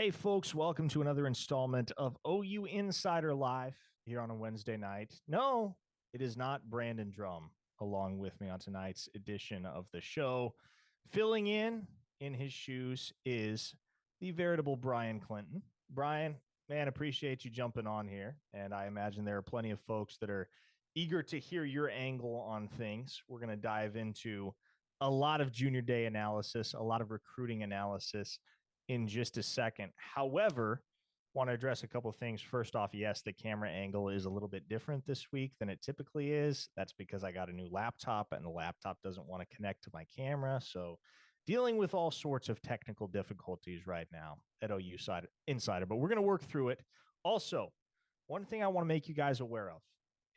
Hey, folks, welcome to another installment of OU Insider Live here on a Wednesday night. No, it is not Brandon Drum along with me on tonight's edition of the show. Filling in his shoes is the veritable Brian Clinton. Brian, man, appreciate you jumping on here. And I imagine there are plenty of folks that are eager to hear your angle on things. We're going to dive into a lot of junior day analysis, a lot of recruiting analysis in just a second. However, want to address a couple of things. First off, yes, the camera angle is a little bit different this week than it typically is. That's because I got a new laptop and the laptop doesn't want to connect to my camera. So dealing with all sorts of technical difficulties right now at OU side Insider, but we're going to work through it. Also, one thing I want to make you guys aware of,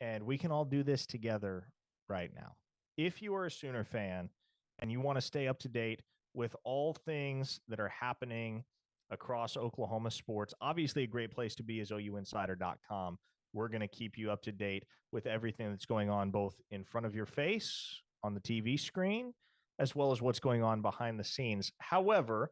and we can all do this together right now. If you are a Sooner fan and you want to stay up to date with all things that are happening across Oklahoma sports, obviously a great place to be is ouinsider.com. We're going to keep you up to date with everything that's going on both in front of your face on the TV screen, as well as what's going on behind the scenes. However,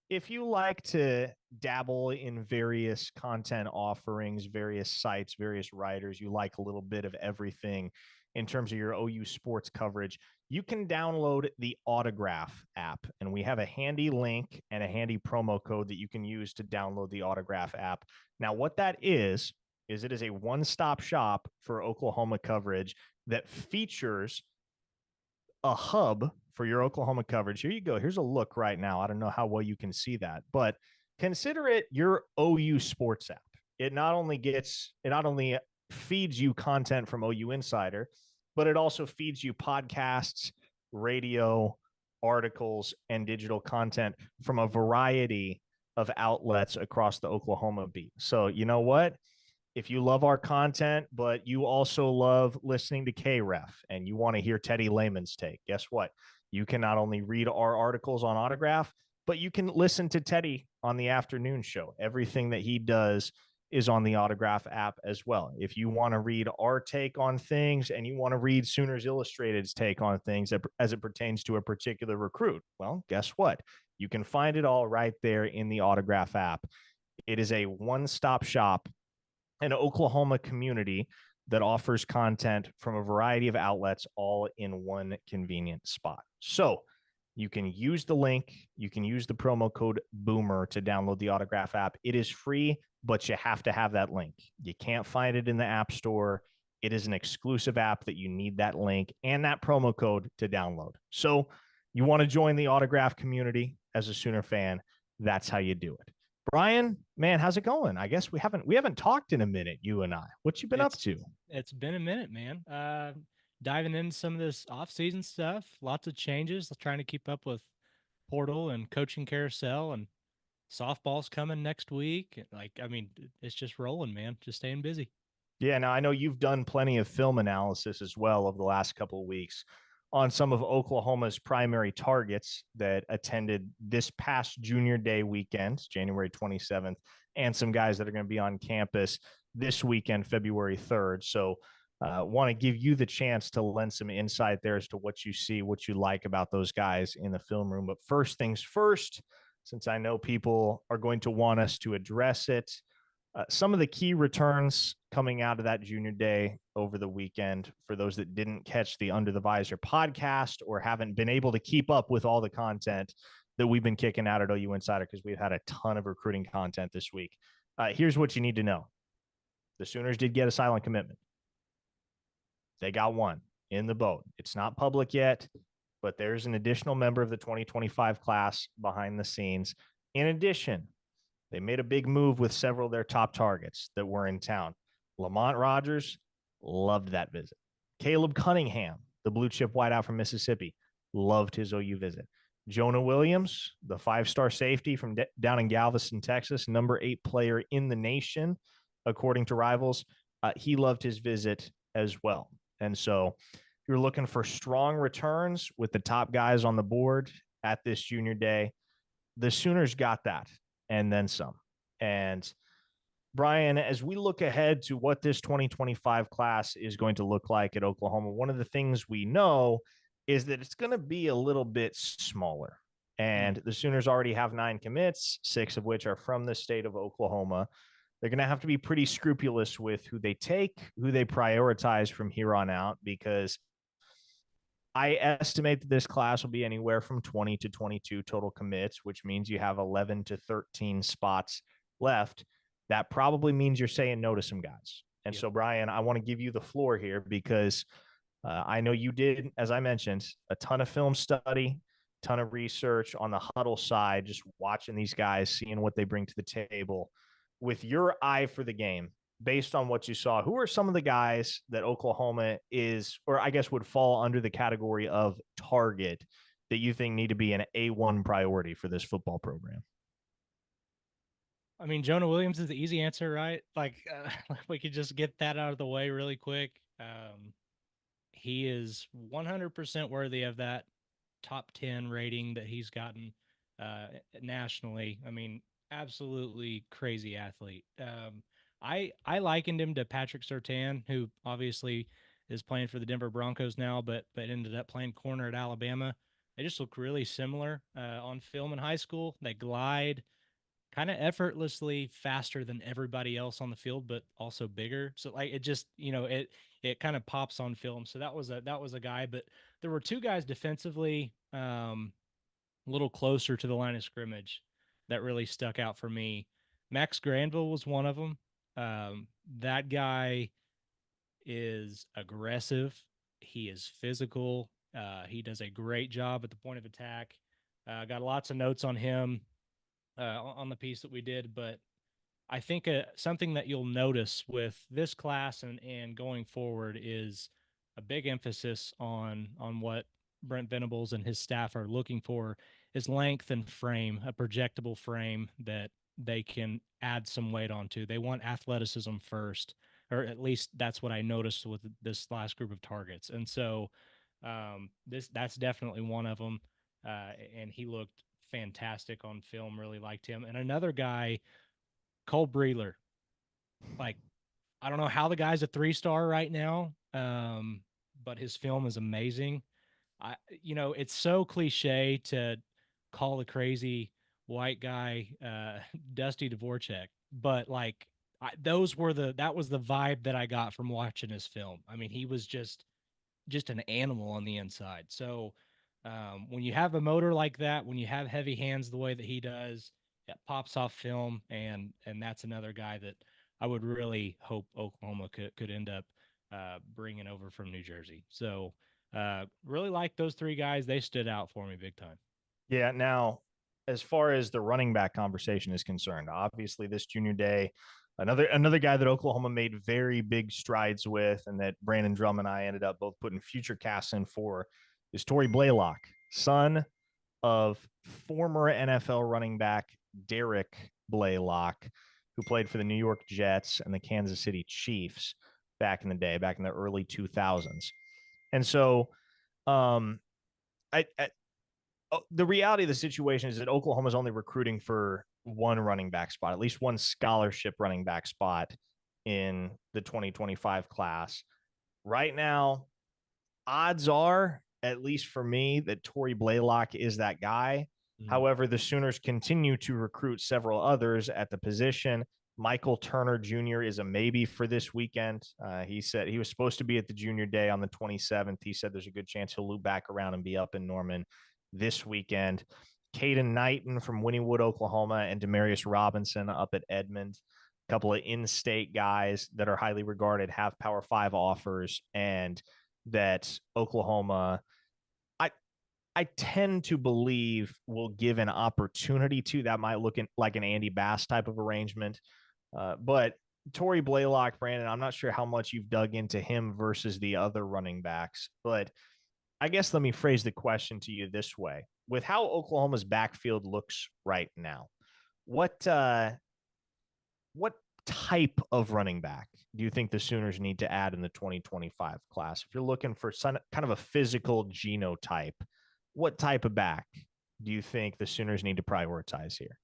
if you like to dabble in various content offerings, various sites, various writers, you like a little bit of everything in terms of your OU sports coverage, you can download the Autograph app. And we have a handy link and a handy promo code that you can use to download the Autograph app. Now, what that is it is a one-stop shop for Oklahoma coverage that features a hub for your Oklahoma coverage. Here you go. Here's a look right now. I don't know how well you can see that, but consider it your OU sports app. It not only feeds you content from OU Insider, but it also feeds you podcasts, radio, articles, and digital content from a variety of outlets across the Oklahoma beat. So you know what? If you love our content, but you also love listening to K-Ref and you want to hear Teddy Lehman's take, guess what? You can not only read our articles on Autograph, but you can listen to Teddy on the afternoon show. Everything that he does is on the Autograph app as well. If you want to read our take on things and you want to read Sooners Illustrated's take on things as it pertains to a particular recruit, well, guess what? You can find it all right there in the Autograph app. It is a one-stop shop, an Oklahoma community that offers content from a variety of outlets all in one convenient spot. So you can use the link, you can use the promo code BOOMER to download the Autograph app. It is free, but you have to have that link. You can't find it in the App Store. It is an exclusive app that you need that link and that promo code to download. So you want to join the Autograph community as a Sooner fan, that's how you do it. Brian, man, how's it going? I guess we haven't talked in a minute, you and I. What you been up to? It's been a minute, man. Diving into some of this off-season stuff, lots of changes, trying to keep up with portal and coaching carousel, and softball's coming next week. It's just rolling, man. Just staying busy. Yeah, now I know you've done plenty of film analysis as well over the last couple of weeks on some of Oklahoma's primary targets that attended this past Junior Day weekend, January 27th, and some guys that are going to be on campus this weekend, February 3rd. So want to give you the chance to lend some insight there as to what you see, what you like about those guys in the film room. But first things first, since I know people are going to want us to address it, some of the key returns coming out of that Junior Day over the weekend, for those that didn't catch the Under the Visor podcast or haven't been able to keep up with all the content that we've been kicking out at OU Insider, because we've had a ton of recruiting content this week. Here's what you need to know. The Sooners did get a silent commitment. They got one in the boat. It's not public yet, but there's an additional member of the 2025 class behind the scenes. In addition, they made a big move with several of their top targets that were in town. Lamont Rogers loved that visit. Caleb Cunningham, the blue chip wideout from Mississippi, loved his OU visit. Jonah Williams, the five-star safety from down in Galveston, Texas, number 8 player in the nation, according to Rivals, he loved his visit as well. And so if you're looking for strong returns with the top guys on the board at this Junior Day, the Sooners got that and then some. And Brian, as we look ahead to what this 2025 class is going to look like at Oklahoma, one of the things we know is that it's going to be a little bit smaller. And the Sooners already have 9 commits, 6 of which are from the state of Oklahoma. They're going to have to be pretty scrupulous with who they take, who they prioritize from here on out, because I estimate that this class will be anywhere from 20 to 22 total commits, which means you have 11 to 13 spots left. That probably means you're saying no to some guys. And so, Brian, I want to give you the floor here because I know you did, as I mentioned, a ton of film study, ton of research on the huddle side, just watching these guys, seeing what they bring to the table. With your eye for the game, based on what you saw, who are some of the guys that Oklahoma is, or I guess would fall under the category of target that you think need to be an A1 priority for this football program? I mean, Jonah Williams is the easy answer, right? Like, we could just get that out of the way really quick. He is 100% worthy of that top 10 rating that he's gotten nationally. I mean, absolutely crazy athlete. I likened him to Patrick Surtain, who obviously is playing for the Denver Broncos now, but ended up playing corner at Alabama. They just look really similar on film in high school. They glide kind of effortlessly faster than everybody else on the field, but also bigger. So like it just, it kind of pops on film. So that was a guy, but there were two guys defensively, a little closer to the line of scrimmage that really stuck out for me. Max Granville was one of them. That guy is aggressive. He is physical. He does a great job at the point of attack. Got lots of notes on him on the piece that we did, but I think something that you'll notice with this class and going forward is a big emphasis on what Brent Venables and his staff are looking for is length and frame, a projectable frame that they can add some weight onto. They want athleticism first, or at least that's what I noticed with this last group of targets. And so that's definitely one of them. And he looked fantastic on film. Really liked him. And another guy, Cole Breeler. Like, I don't know how the guy's a 3-star right now, but his film is amazing. It's so cliche to call the crazy white guy Dusty Dvorak, but like that was the vibe that I got from watching his film. I mean, he was just an animal on the inside. So when you have a motor like that, when you have heavy hands the way that he does, it pops off film, and that's another guy that I would really hope Oklahoma could end up bringing over from New Jersey. So really like those three guys. They stood out for me big time. Yeah. Now, as far as the running back conversation is concerned, obviously this junior day, another guy that Oklahoma made very big strides with, and that Brandon Drum and I ended up both putting future casts in for, is Torrey Blaylock, son of former NFL running back Derek Blaylock, who played for the New York Jets and the Kansas City Chiefs back in the day, back in the early 2000s. And so, I the reality of the situation is that Oklahoma is only recruiting for one running back spot, at least one scholarship running back spot in the 2025 class. Right now, odds are, at least for me, that Torrey Blaylock is that guy. However, the Sooners continue to recruit several others at the position. Michael Turner Jr. is a maybe for this weekend. He said he was supposed to be at the junior day on the 27th. He said there's a good chance he'll loop back around and be up in Norman this weekend. Caden Knighton from Wynnewood, Oklahoma, and Demarius Robinson up at Edmond. A couple of in-state guys that are highly regarded, have Power 5 offers, and that Oklahoma, I tend to believe, will give an opportunity to. That might look like an Andy Bass type of arrangement. But Torrey Blaylock, Brandon, I'm not sure how much you've dug into him versus the other running backs, but I guess let me phrase the question to you this way. With how Oklahoma's backfield looks right now, what what type of running back do you think the Sooners need to add in the 2025 class? If you're looking for some kind of a physical genotype, what type of back do you think the Sooners need to prioritize here?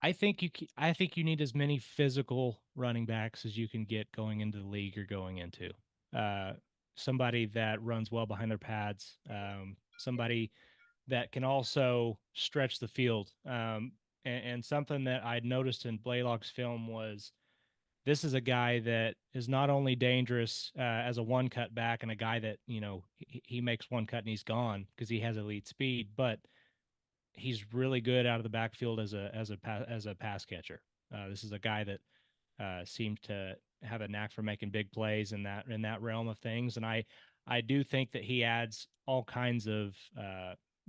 I think you need as many physical running backs as you can get going into the league you're going into. Uh, somebody that runs well behind their pads, somebody that can also stretch the field. And something that I'd noticed in Blaylock's film was this is a guy that is not only dangerous as a one cut back and a guy that, he makes one cut and he's gone because he has elite speed, but he's really good out of the backfield as a pass catcher. This is a guy that seems to have a knack for making big plays in that realm of things, and I do think that he adds all kinds of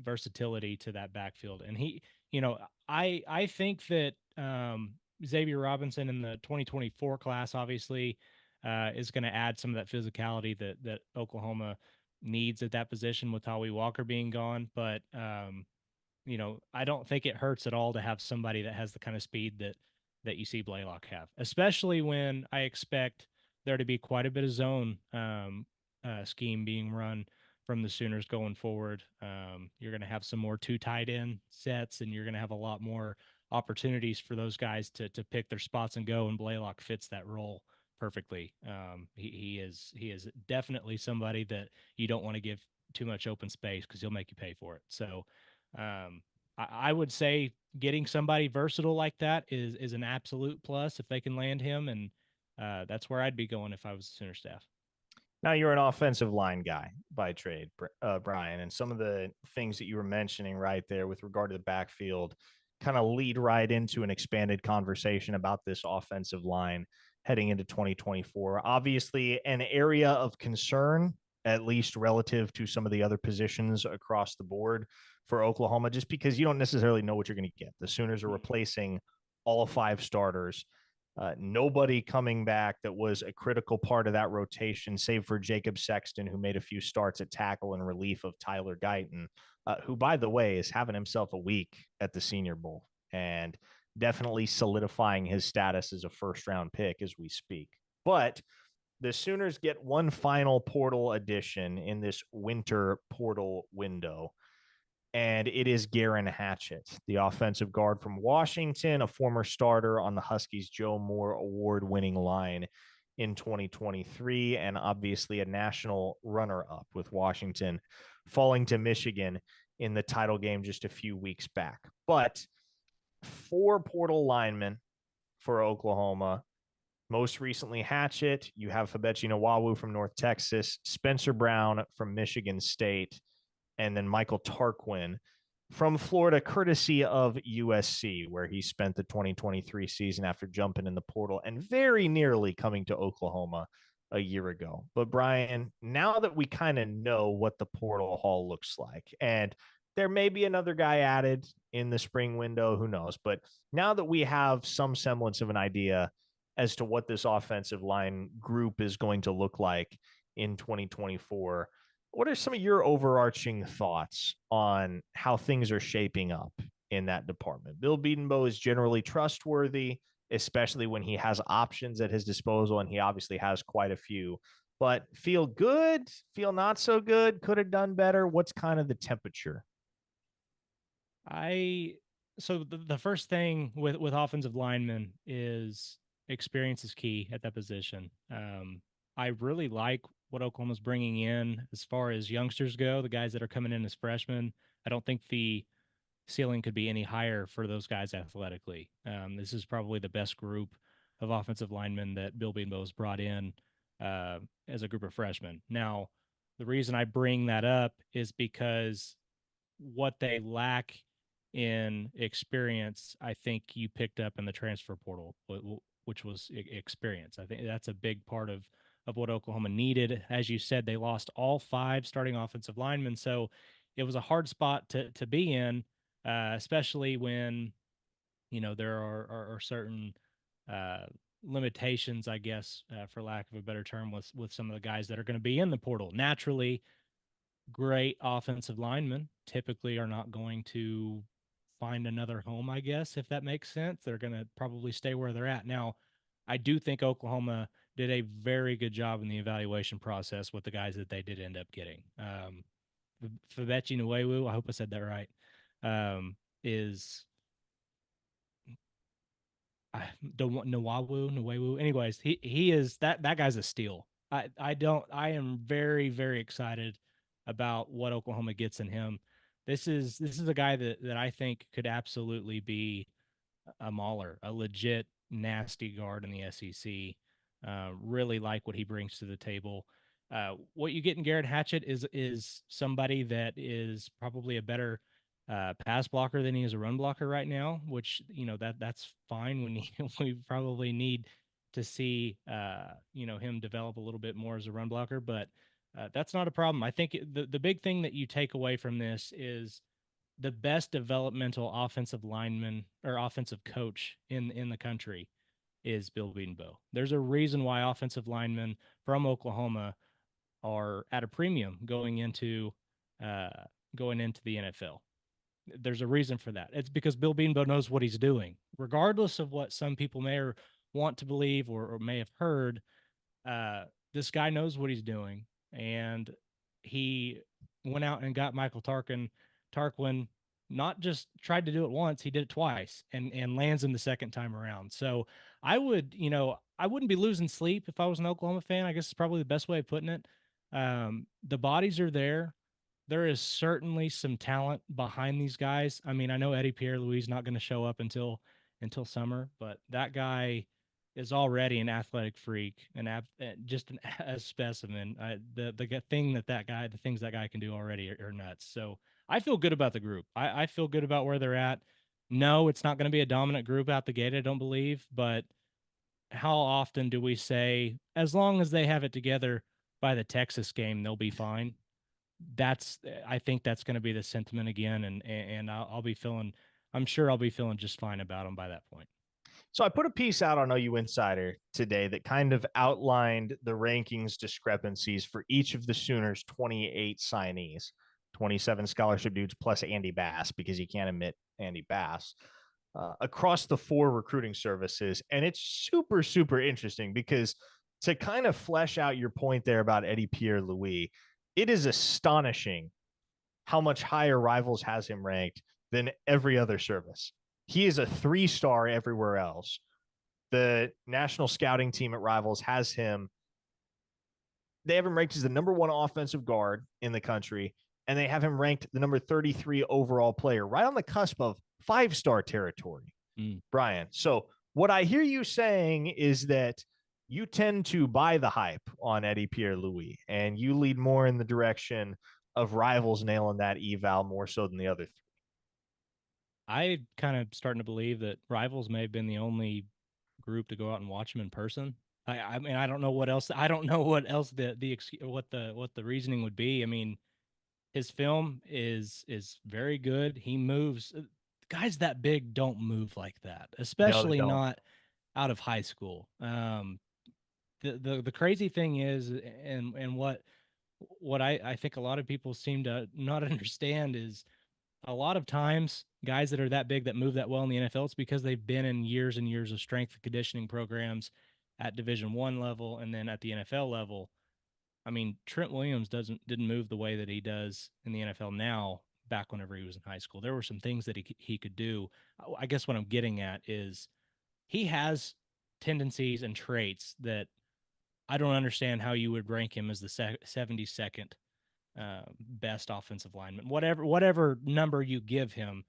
versatility to that backfield. And I think that Xavier Robinson in the 2024 class obviously is going to add some of that physicality that Oklahoma needs at that position with Howie Walker being gone, but I don't think it hurts at all to have somebody that has the kind of speed that you see Blaylock have, especially when I expect there to be quite a bit of zone scheme being run from the Sooners going forward. You're going to have some more two tight end sets, and you're going to have a lot more opportunities for those guys to pick their spots and go. And Blaylock fits that role perfectly. He is definitely somebody that you don't want to give too much open space because he'll make you pay for it. So I would say getting somebody versatile like that is an absolute plus if they can land him, and that's where I'd be going if I was the Sooner staff. Now you're an offensive line guy by trade, Brian, and some of the things that you were mentioning right there with regard to the backfield kind of lead right into an expanded conversation about this offensive line heading into 2024. Obviously, an area of concern, at least relative to some of the other positions across the board for Oklahoma, just because you don't necessarily know what you're going to get. The Sooners are replacing all 5 starters. Nobody coming back that was a critical part of that rotation, save for Jacob Sexton, who made a few starts at tackle in relief of Tyler Guyton, who, by the way, is having himself a week at the Senior Bowl and definitely solidifying his status as a first-round pick as we speak. But the Sooners get one final portal addition in this winter portal window, and it is Garen Hatchett, the offensive guard from Washington, a former starter on the Huskies Joe Moore award-winning line in 2023, and obviously a national runner-up with Washington falling to Michigan in the title game just a few weeks back. But 4 portal linemen for Oklahoma. Most recently, Hatchett. You have Fabechi Nawawu from North Texas, Spencer Brown from Michigan State, and then Michael Tarquin from Florida, courtesy of USC, where he spent the 2023 season after jumping in the portal and very nearly coming to Oklahoma a year ago. But Brian, now that we kind of know what the portal haul looks like, and there may be another guy added in the spring window, who knows? But now that we have some semblance of an idea as to what this offensive line group is going to look like in 2024, what are some of your overarching thoughts on how things are shaping up in that department? Bill Bedenbaugh is generally trustworthy, especially when he has options at his disposal, and he obviously has quite a few. But feel good, feel not so good, could have done better. What's kind of the temperature? So the first thing with offensive linemen is experience is key at that position. I really like what Oklahoma's bringing in as far as youngsters go, the guys that are coming in as freshmen. I don't think the ceiling could be any higher for those guys athletically. This is probably the best group of offensive linemen that Bill Bedenbaugh has brought in as a group of freshmen. Now, the reason I bring that up is because what they lack in experience, I think you picked up in the transfer portal, which was experience. I think that's a big part of what Oklahoma needed. As you said, they lost all 5 starting offensive linemen, so it was a hard spot to be in, especially when there are certain limitations, I guess, for lack of a better term, with some of the guys that are going to be in the portal. Naturally, great offensive linemen typically are not going to find another home, I guess, if that makes sense. They're going to probably stay where they're at. Now, I do think Oklahoma did a very good job in the evaluation process with the guys that they did end up getting. Fabechi Nwewu, I hope I said that right, is I don't want Nwewu. Anyways, he is that guy's a steal. I am very, very excited about what Oklahoma gets in him. This is a guy that I think could absolutely be a mauler, a legit nasty guard in the SEC. Really like what he brings to the table. What you get in Garrett Hatchett is somebody that is probably a better pass blocker than he is a run blocker right now, which that's fine. We probably need to see him develop a little bit more as a run blocker, but that's not a problem. I think the big thing that you take away from this is the best developmental offensive lineman or offensive coach in the country is Bill Bedenbaugh. There's a reason why offensive linemen from Oklahoma are at a premium uh, going into the NFL. There's a reason for that. It's because Bill Bedenbaugh knows what he's doing, regardless of what some people may or want to believe or may have heard. uh, this guy knows what he's doing, and he went out and got Michael Tarquin. Not just tried to do it once, he did it twice, and lands him the second time around. So I wouldn't be losing sleep if I was an Oklahoma fan. I guess it's probably the best way of putting it. The bodies are there. There is certainly some talent behind these guys. I mean, I know Eddie Pierre-Louis is not going to show up until summer, but that guy is already an athletic freak and just a specimen. The things that guy can do already are nuts. So I feel good about the group. I feel good about where they're at. No, it's not going to be a dominant group out the gate, I don't believe, but how often do we say, as long as they have it together by the Texas game, they'll be fine? I think that's going to be the sentiment again, and I'll be feeling. I'm sure I'll be feeling just fine about them by that point. So I put a piece out on OU Insider today that kind of outlined the rankings discrepancies for each of the Sooners' 28 signees, 27 scholarship dudes plus Andy Bass, because you can't admit Andy Bass, across the 4 recruiting services. And it's super, super interesting because to kind of flesh out your point there about Eddie Pierre-Louis, it is astonishing how much higher Rivals has him ranked than every other service. He is a 3-star everywhere else. The national scouting team at Rivals has him. They have him ranked as the number 1 offensive guard in the country, and they have him ranked the number 33 overall player, right on the cusp of 5-star territory. Brian. So what I hear you saying is that you tend to buy the hype on Eddie Pierre-Louis, and you lead more in the direction of Rivals nailing that eval more so than the other 3. I kind of starting to believe that Rivals may have been the only group to go out and watch him in person. I mean, I don't know what else. I don't know what else what the reasoning would be. I mean, his film is very good. He moves. Guys that big don't move like that, No, they especially don't. not out of high school. The crazy thing is, and what I think a lot of people seem to not understand is a lot of times guys that are that big that move that well in the NFL, it's because they've been in years and years of strength and conditioning programs at Division 1 level and then at the NFL level. I mean, Trent Williams didn't move the way that he does in the NFL now. Back whenever he was in high school, there were some things that he could do. I guess what I'm getting at is he has tendencies and traits that I don't understand how you would rank him as the 72nd best offensive lineman. Whatever number you give him,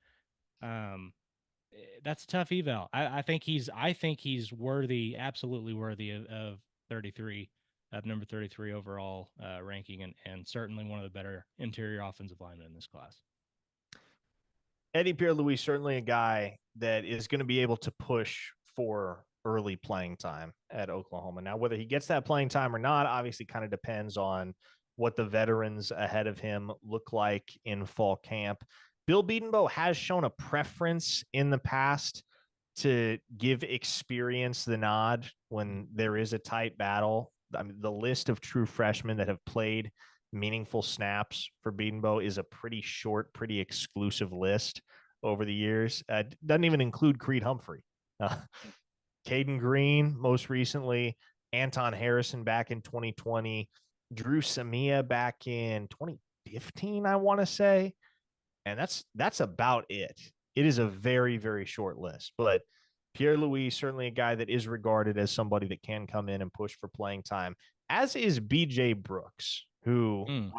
that's a tough eval. I think he's worthy, absolutely worthy of 33, of number 33 overall ranking, and certainly one of the better interior offensive linemen in this class. Eddie Pierre-Louis certainly a guy that is going to be able to push for early playing time at Oklahoma. Now, whether he gets that playing time or not, obviously kind of depends on what the veterans ahead of him look like in fall camp. Bill Bedenbaugh has shown a preference in the past to give experience the nod when there is a tight battle. I mean, the list of true freshmen that have played meaningful snaps for Bedenbaugh is a pretty short, pretty exclusive list over the years. Doesn't even include Creed Humphrey. Caden Green, most recently, Anton Harrison back in 2020, Drew Samia back in 2015, I want to say. And that's about it. It is a very, very short list. But Pierre-Louis, certainly a guy that is regarded as somebody that can come in and push for playing time as is BJ Brooks, who Mm.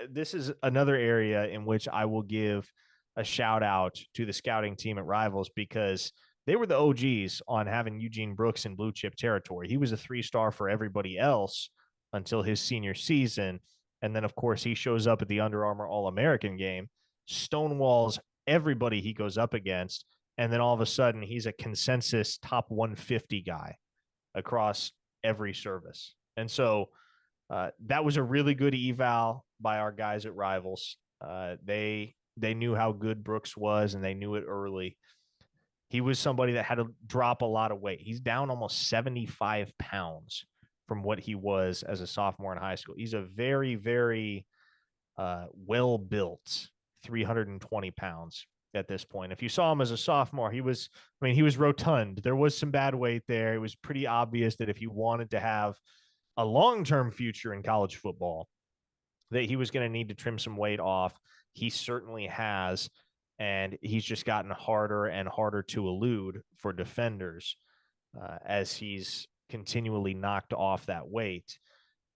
this is another area in which I will give a shout out to the scouting team at Rivals, because they were the OGs on having Eugene Brooks in blue chip territory. He was a 3-star for everybody else until his senior season. And then, of course, he shows up at the Under Armour All American game, stonewalls everybody he goes up against. And then all of a sudden, he's a consensus top 150 guy across every service. And so that was a really good eval by our guys at Rivals. They knew how good Brooks was, and they knew it early. He was somebody that had to drop a lot of weight. He's down almost 75 pounds from what he was as a sophomore in high school. He's a very, very well built 320 pounds at this point. If you saw him as a sophomore, he was rotund. There was some bad weight there. It was pretty obvious that if he wanted to have a long-term future in college football, that he was going to need to trim some weight off. He certainly has, and he's just gotten harder and harder to elude for defenders as he's continually knocked off that weight.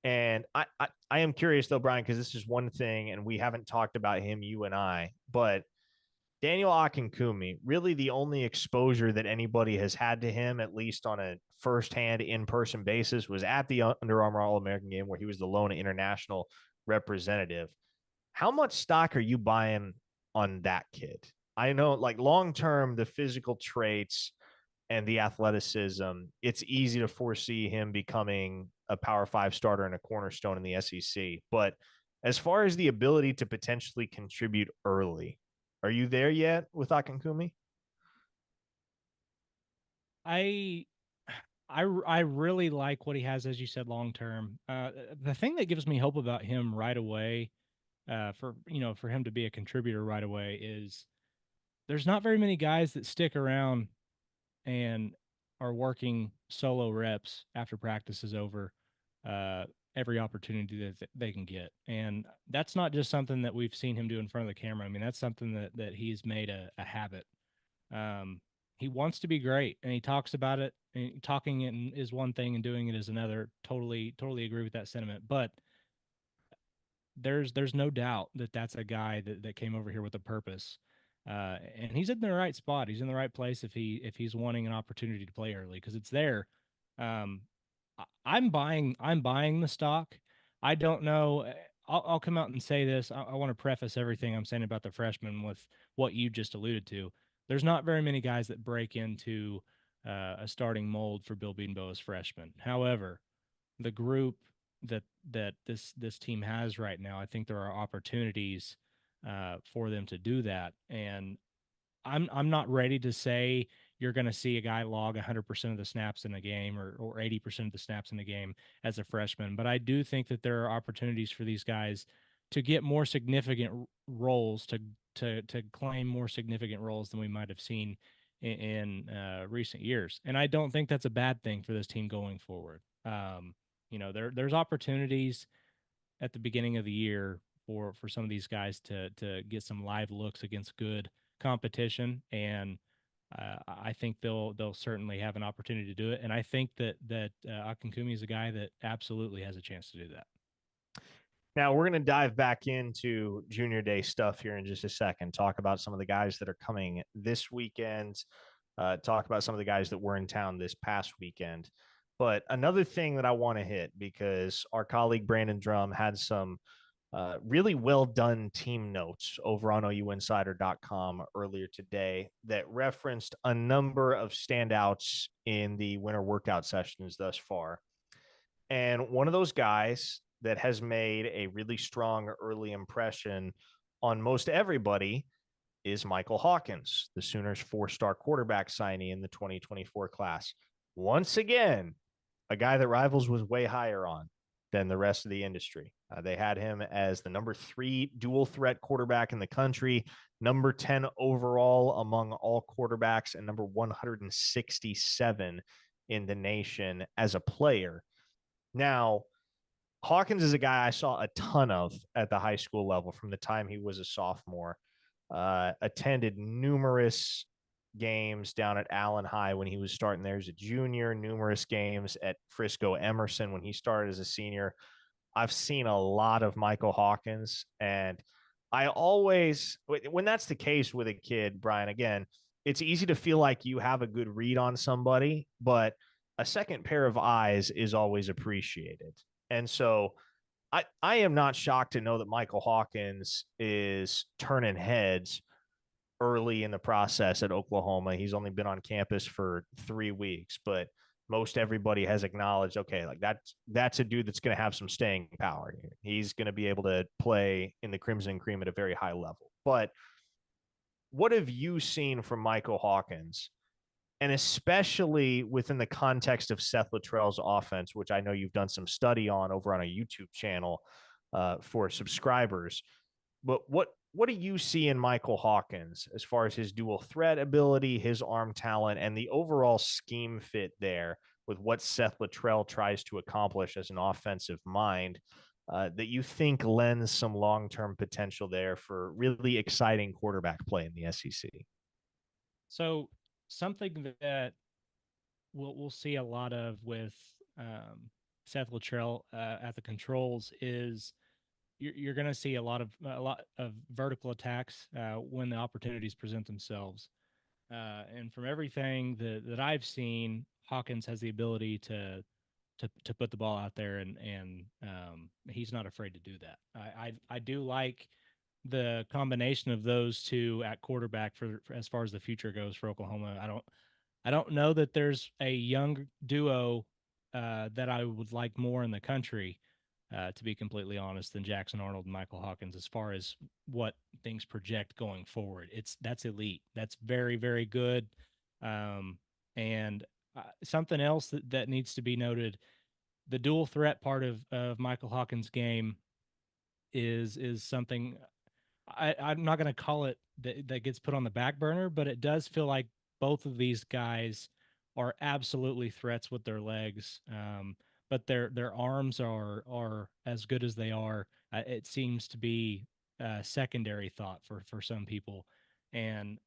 And I am curious though, Brian, because this is one thing, and we haven't talked about him, you and I, but Daniel Akinkumi, really the only exposure that anybody has had to him, at least on a firsthand in-person basis, was at the Under Armour All-American game where he was the lone international representative. How much stock are you buying on that kid? I know, like, long-term, the physical traits and the athleticism, it's easy to foresee him becoming a Power 5 starter and a cornerstone in the SEC. But as far as the ability to potentially contribute early, are you there yet with Akinkumi? I I really like what he has, as you said, long term. The thing that gives me hope about him right away, for him to be a contributor right away, is there's not very many guys that stick around and are working solo reps after practice is over, uh, every opportunity that they can get. And that's not just something that we've seen him do in front of the camera. I mean, that's something that he's made a habit. Um, he wants to be great, and he talks about it. And talking it is one thing, and doing it is another. Totally agree with that sentiment. But there's no doubt that that's a guy that came over here with a purpose, and he's in the right spot. He's in the right place if he's wanting an opportunity to play early, because it's there. Um, I'm buying the stock. I don't know. I'll come out and say this. I want to preface everything I'm saying about the freshman with what you just alluded to. There's not very many guys that break into a starting mold for Bill Bedenbaugh as freshmen. However, the group that this team has right now, I think there are opportunities for them to do that. And I'm not ready to say you're going to see a guy log 100% of the snaps in a game, or 80% of the snaps in the game as a freshman, but I do think that there are opportunities for these guys to get more significant roles, to claim more significant roles than we might have seen in recent years. And I don't think that's a bad thing for this team going forward. There's opportunities at the beginning of the year for some of these guys to get some live looks against good competition, and I think they'll certainly have an opportunity to do it. And I think that Akinkumi is a guy that absolutely has a chance to do that. Now we're going to dive back into junior day stuff here in just a second, talk about some of the guys that are coming this weekend, talk about some of the guys that were in town this past weekend. But another thing that I want to hit, because our colleague Brandon Drum had some really well done team notes over on OUinsider.com earlier today that referenced a number of standouts in the winter workout sessions thus far. And one of those guys that has made a really strong early impression on most everybody is Michael Hawkins, the Sooners 4-star quarterback signee in the 2024 class. Once again, a guy that Rivals was way higher on than the rest of the industry. They had him as the number 3 dual threat quarterback in the country, number 10 overall among all quarterbacks, and number 167 in the nation as a player. Now, Hawkins is a guy I saw a ton of at the high school level from the time he was a sophomore. Attended numerous games down at Allen High when he was starting there as a junior, numerous games at Frisco Emerson when he started as a senior. I've seen a lot of Michael Hawkins, and I always, when that's the case with a kid, Brian, again, it's easy to feel like you have a good read on somebody, but a second pair of eyes is always appreciated. And so I am not shocked to know that Michael Hawkins is turning heads early in the process at Oklahoma. He's only been on campus for 3 weeks, but most everybody has acknowledged, okay, like that's a dude that's going to have some staying power. He's going to be able to play in the Crimson Cream at a very high level. But what have you seen from Michael Hawkins? And especially within the context of Seth Luttrell's offense, which I know you've done some study on over on a YouTube channel for subscribers. But what do you see in Michael Hawkins as far as his dual threat ability, his arm talent, and the overall scheme fit there with what Seth Luttrell tries to accomplish as an offensive mind that you think lends some long-term potential there for really exciting quarterback play in the SEC? So something that we'll see a lot of with Seth Luttrell at the controls is you're going to see a lot of vertical attacks when the opportunities present themselves. And from everything that I've seen, Hawkins has the ability to put the ball out there, and he's not afraid to do that. I do like the combination of those two at quarterback for as far as the future goes for Oklahoma. I don't know that there's a young duo that I would like more in the country, to be completely honest, than Jackson Arnold and Michael Hawkins as far as what things project going forward. That's elite. That's very, very good. And something else that needs to be noted: the dual threat part of Michael Hawkins' game is something I'm not going to call it that gets put on the back burner, but it does feel like both of these guys are absolutely threats with their legs. But their arms are as good as they are. It seems to be a secondary thought for some people, and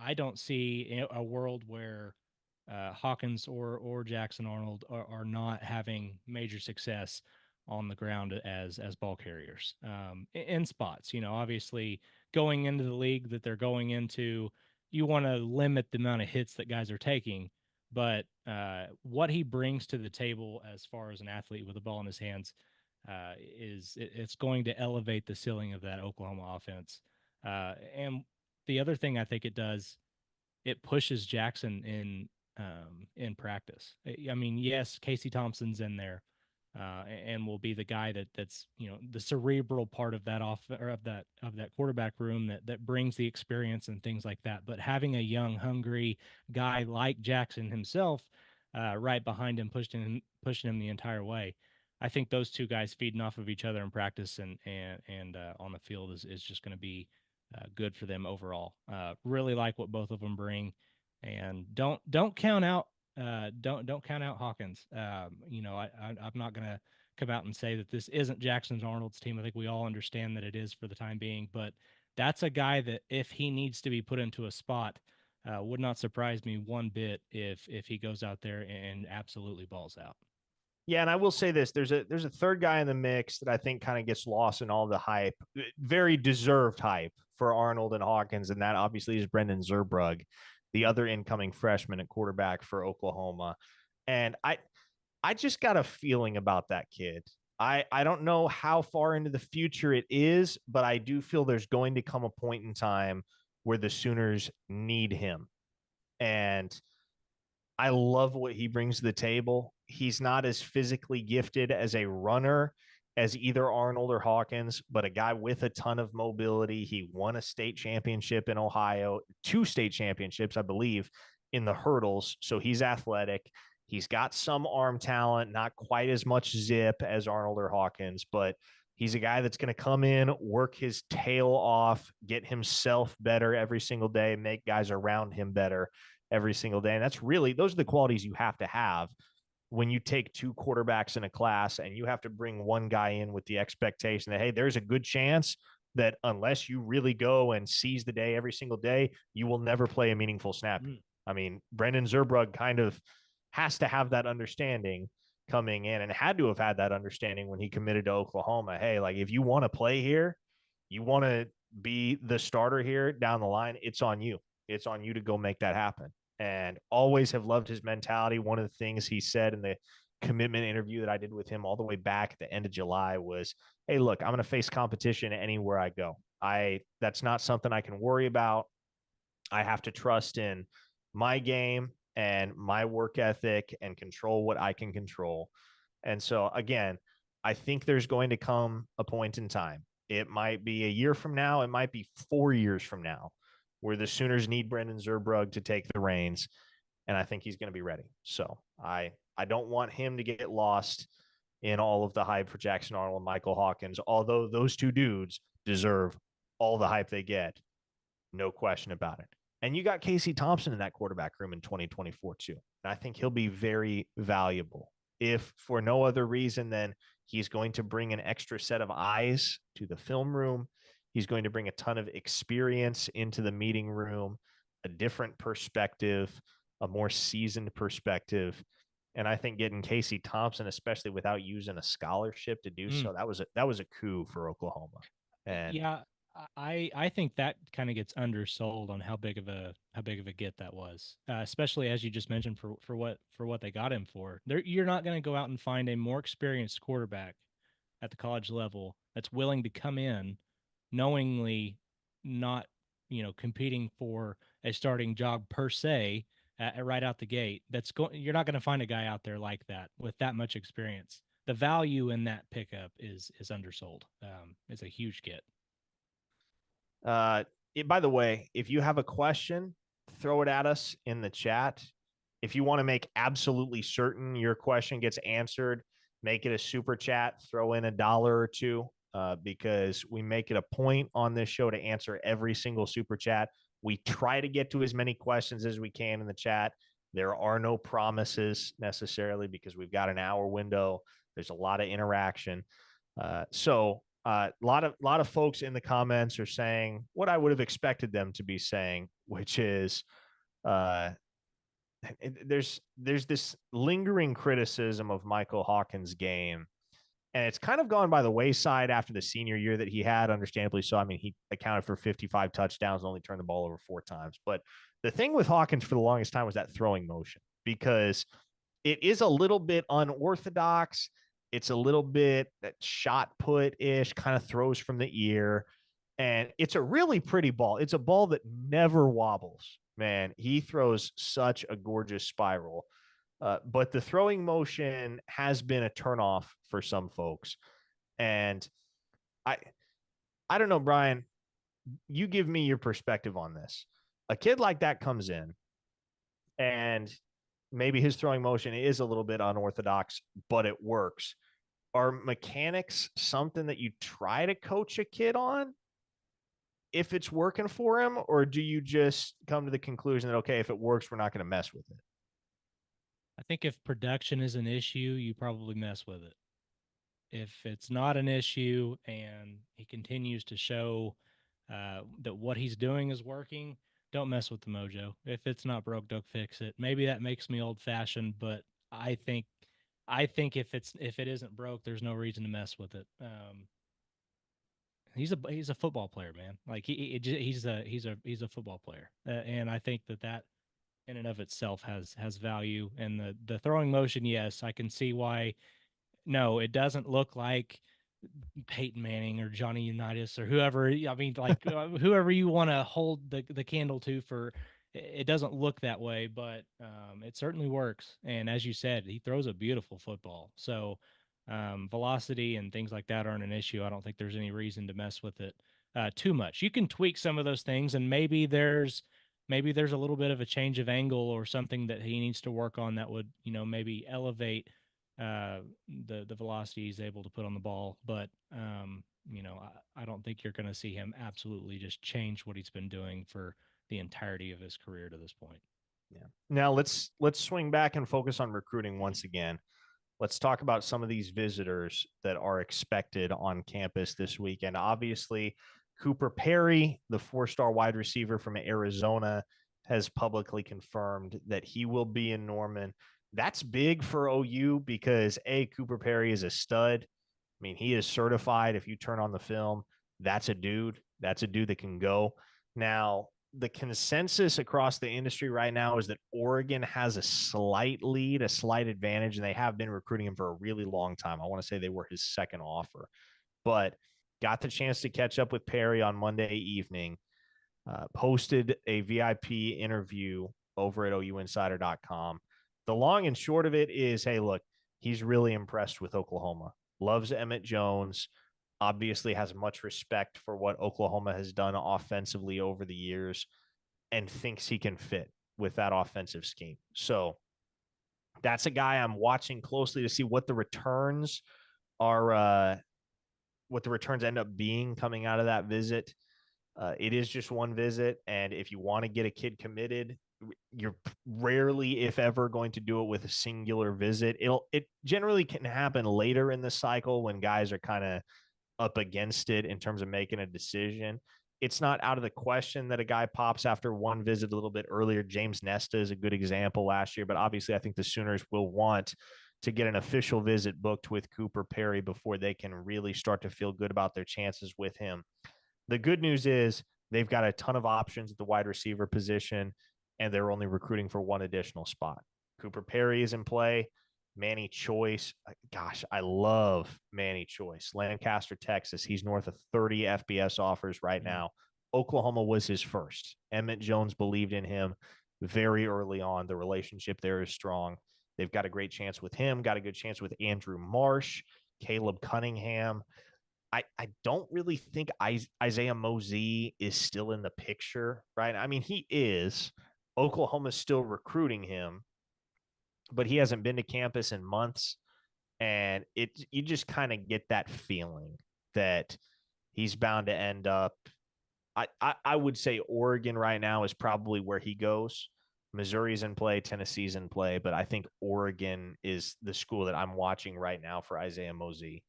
I don't see a world where Hawkins or Jackson Arnold are not having major success on the ground as ball carriers in spots. Obviously going into the league that they're going into, you want to limit the amount of hits that guys are taking. But what he brings to the table as far as an athlete with a ball in his hands it's going to elevate the ceiling of that Oklahoma offense. And the other thing I think it does, it pushes Jackson in practice. I mean, yes, Casey Thompson's in there, and will be the guy that's the cerebral part of that of that quarterback room that brings the experience and things like that. But having a young, hungry guy like Jackson himself right behind him, pushing him the entire way. I think those two guys feeding off of each other in practice and on the field is just going to be good for them overall. Really like what both of them bring, and don't count out don't count out Hawkins. I'm not gonna come out and say that this isn't Jackson Arnold's team. I think we all understand that it is for the time being, but that's a guy that if he needs to be put into a spot, would not surprise me one bit if he goes out there and absolutely balls out. Yeah, and I will say this: there's a third guy in the mix that I think kind of gets lost in all the hype, very deserved hype for Arnold and Hawkins, and that obviously is Brendan Zurbrugg, the other incoming freshman at quarterback for Oklahoma. And I just got a feeling about that kid. I don't know how far into the future it is, but I do feel there's going to come a point in time where the Sooners need him. And I love what he brings to the table. He's not as physically gifted as a runner as either Arnold or Hawkins, but a guy with a ton of mobility. He won a state championship in Ohio, two state championships, I believe, in the hurdles. So he's athletic. He's got some arm talent, not quite as much zip as Arnold or Hawkins, but he's a guy that's going to come in, work his tail off, get himself better every single day, make guys around him better every single day. And that's really, those are the qualities you have to have when you take two quarterbacks in a class and you have to bring one guy in with the expectation that, hey, there's a good chance that unless you really go and seize the day every single day, you will never play a meaningful snap. I mean, Brendan Zurbrugg kind of has to have that understanding coming in, and had to have had that understanding when he committed to Oklahoma. Hey, like, if you want to play here, you want to be the starter here down the line, it's on you. It's on you to go make that happen. And always have loved his mentality. One of the things he said in the commitment interview that I did with him all the way back at the end of July was, hey, look, I'm going to face competition anywhere I go. That's not something I can worry about. I have to trust in my game and my work ethic and control what I can control. And so, again, I think there's going to come a point in time. It might be a year from now. It might be 4 years from now where the Sooners need Brendan Zurbrugg to take the reins. And I think he's going to be ready. So I don't want him to get lost in all of the hype for Jackson Arnold and Michael Hawkins, although those two dudes deserve all the hype they get. No question about it. And you got Casey Thompson in that quarterback room in 2024 too. And I think he'll be very valuable, if for no other reason than he's going to bring an extra set of eyes to the film room. He's going to bring a ton of experience into the meeting room, a different perspective, a more seasoned perspective. And I think getting Casey Thompson, especially without using a scholarship to do so, that was a coup for Oklahoma. And yeah, I think that kind of gets undersold on how big of a get that was, especially as you just mentioned for what they got him for. You're not going to go out and find a more experienced quarterback at the college level that's willing to come in knowingly not competing for a starting job per se right out the gate. You're not going to find a guy out there like that with that much experience. The value in that pickup is undersold. It's a huge get. By the way, if you have a question, throw it at us in the chat. If you want to make absolutely certain your question gets answered, make it a super chat, throw in $1 or $2, because we make it a point on this show to answer every single super chat. We try to get to as many questions as we can in the chat. There are no promises necessarily because we've got an hour window. There's a lot of interaction. So a lot of folks in the comments are saying what I would have expected them to be saying, which is there's this lingering criticism of Michael Hawkins' game, and it's kind of gone by the wayside after the senior year that he had, understandably so. I mean, he accounted for 55 touchdowns and only turned the ball over 4 times. But the thing with Hawkins for the longest time was that throwing motion, because it is a little bit unorthodox. It's a little bit that shot put ish, kind of throws from the ear. And it's a really pretty ball. It's a ball that never wobbles, man. He throws such a gorgeous spiral. But the throwing motion has been a turnoff for some folks. And I don't know, Brian, you give me your perspective on this. A kid like that comes in and maybe his throwing motion is a little bit unorthodox, but it works. Are mechanics something that you try to coach a kid on if it's working for him, or do you just come to the conclusion that, okay, if it works, we're not going to mess with it? I think if production is an issue, you probably mess with it. If it's not an issue and he continues to show that what he's doing is working, don't mess with the mojo. If it's not broke, don't fix it. Maybe that makes me old fashioned, but I think if it isn't broke, there's no reason to mess with it. He's a football player, man. Like he's a football player, and I think that in and of itself has value. And the throwing motion, yes, I can see why. No, it doesn't look like Peyton Manning or Johnny Unitas or whoever. I mean, like whoever you want to hold the candle to for. It doesn't look that way, but it certainly works. And as you said, he throws a beautiful football. So velocity and things like that aren't an issue. I don't think there's any reason to mess with it too much. You can tweak some of those things, and maybe there's a little bit of a change of angle or something that he needs to work on that would maybe elevate the velocity he's able to put on the ball. But I don't think you're going to see him absolutely just change what he's been doing for the entirety of his career to this point. Yeah. Now let's swing back and focus on recruiting once again. Let's talk about some of these visitors that are expected on campus this weekend. Obviously, Cooper Perry, the 4-star wide receiver from Arizona, has publicly confirmed that he will be in Norman. That's big for OU because Cooper Perry is a stud. I mean, he is certified. If you turn on the film, that's a dude. That's a dude that can go. Now, the consensus across the industry right now is that Oregon has a slight lead, a slight advantage, and they have been recruiting him for a really long time. I want to say they were his second offer, but got the chance to catch up with Perry on Monday evening, posted a VIP interview over at OUinsider.com. The long and short of it is, hey, look, he's really impressed with Oklahoma. Loves Emmett Jones, obviously has much respect for what Oklahoma has done offensively over the years, and thinks he can fit with that offensive scheme. So that's a guy I'm watching closely to see what the returns are, what the returns end up being coming out of that visit. It is just one visit, and if you want to get a kid committed, you're rarely, if ever, going to do it with a singular visit. It generally can happen later in the cycle when guys are kind of up against it in terms of making a decision. It's not out of the question that a guy pops after one visit a little bit earlier. James Nesta is a good example last year, but obviously I think the Sooners will want to get an official visit booked with Cooper Perry before they can really start to feel good about their chances with him. The good news is they've got a ton of options at the wide receiver position, and they're only recruiting for one additional spot. Cooper Perry is in play. Manny Choice, gosh, I love Manny Choice. Lancaster, Texas. He's north of 30 FBS offers right now. Oklahoma was his first. Emmett Jones believed in him very early on. The relationship there is strong. They've got a great chance with him, got a good chance with Andrew Marsh, Caleb Cunningham. I don't really think Isaiah Mosey is still in the picture, right? I mean, he is. Oklahoma's still recruiting him, but he hasn't been to campus in months. And you just kind of get that feeling that he's bound to end up. I would say Oregon right now is probably where he goes. Missouri's in play, Tennessee's in play, but I think Oregon is the school that I'm watching right now for Isaiah Mosey.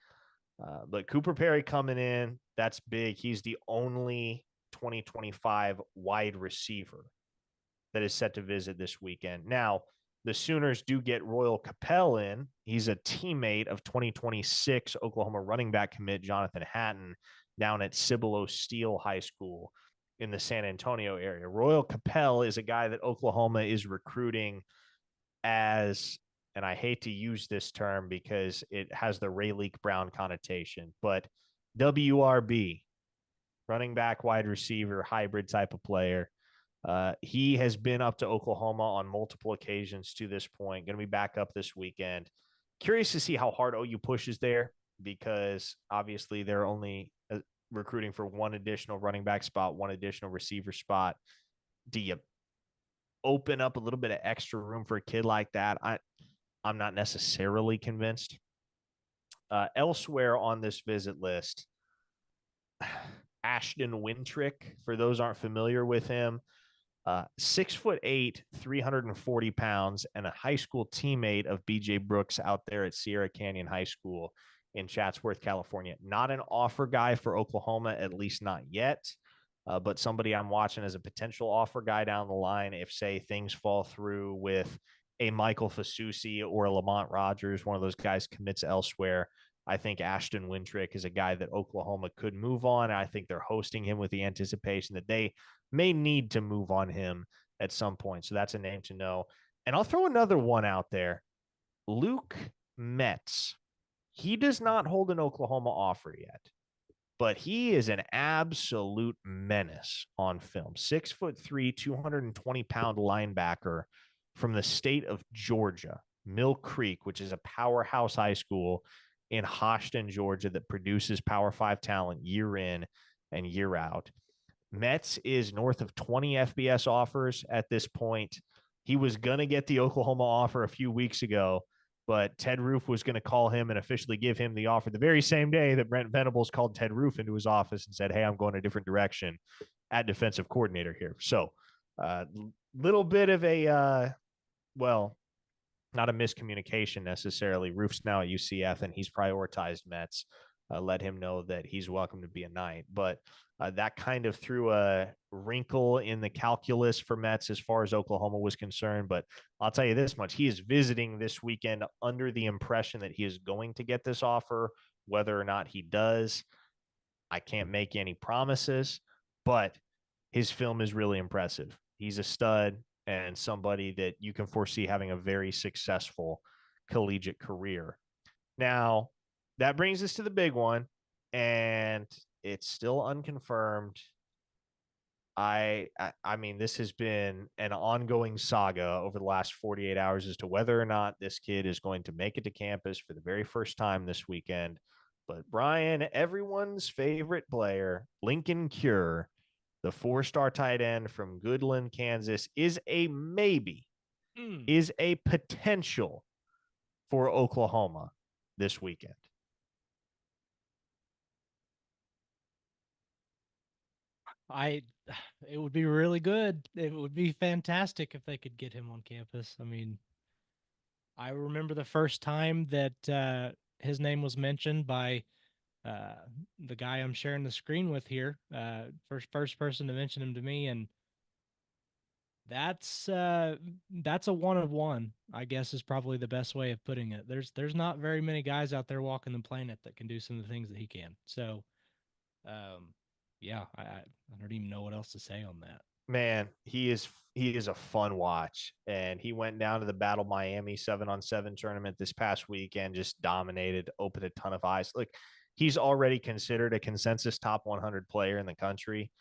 But Cooper Perry coming in, that's big. He's the only 2025 wide receiver that is set to visit this weekend. Now, the Sooners do get Royal Capel in. He's a teammate of 2026 Oklahoma running back commit Jonathan Hatton down at Cibolo Steele High School in the San Antonio area. Royal Capel is a guy that Oklahoma is recruiting as, and I hate to use this term because it has the Rayleigh Brown connotation, but WRB, running back, wide receiver, hybrid type of player. He has been up to Oklahoma on multiple occasions to this point. Going to be back up this weekend. Curious to see how hard OU pushes there because obviously they're only recruiting for one additional running back spot, one additional receiver spot. Do you open up a little bit of extra room for a kid like that? I'm not necessarily convinced. Elsewhere on this visit list, Ashton Wintrick, for those aren't familiar with him, 6'8", 340 pounds, and a high school teammate of BJ Brooks out there at Sierra Canyon High School in Chatsworth, California. Not an offer guy for Oklahoma, at least not yet, but somebody I'm watching as a potential offer guy down the line if, say, things fall through with a Michael Fasusi or a Lamont Rogers, one of those guys commits elsewhere. I think Ashton Wintrick is a guy that Oklahoma could move on. I think they're hosting him with the anticipation that they may need to move on him at some point. So that's a name to know. And I'll throw another one out there. Luke Metz. He does not hold an Oklahoma offer yet, but he is an absolute menace on film. 6'3", 220-pound linebacker from the state of Georgia, Mill Creek, which is a powerhouse high school in Hoshton, Georgia, that produces Power 5 talent year in and year out. Metz is north of 20 FBS offers at this point. He was going to get the Oklahoma offer a few weeks ago, but Ted Roof was going to call him and officially give him the offer the very same day that Brent Venables called Ted Roof into his office and said, hey, I'm going a different direction at defensive coordinator here. So little bit of a, well, not a miscommunication necessarily. Roof's now at UCF and he's prioritized Metz, let him know that he's welcome to be a Knight. But That kind of threw a wrinkle in the calculus for Mets as far as Oklahoma was concerned. But I'll tell you this much: he is visiting this weekend under the impression that he is going to get this offer. Whether or not he does, I can't make any promises, but his film is really impressive. He's a stud and somebody that you can foresee having a very successful collegiate career. Now, that brings us to the big one, and it's still unconfirmed. I mean, this has been an ongoing saga over the last 48 hours as to whether or not this kid is going to make it to campus for the very first time this weekend. But Brian, everyone's favorite player, Lincoln Kure, the 4-star tight end from Goodland, Kansas, is a maybe, is a potential for Oklahoma this weekend. It would be really good. It would be fantastic if they could get him on campus. I mean, I remember the first time that his name was mentioned by uh, the guy I'm sharing the screen with here. First person to mention him to me, and that's that's a one of one, I guess, is probably the best way of putting it. There's not very many guys out there walking the planet that can do some of the things that he can. So, yeah, I don't even know what else to say on that. Man, he is a fun watch, and he went down to the Battle Miami 7-on-7 tournament this past weekend, just dominated, opened a ton of eyes. Like, he's already considered a consensus top 100 player in the country.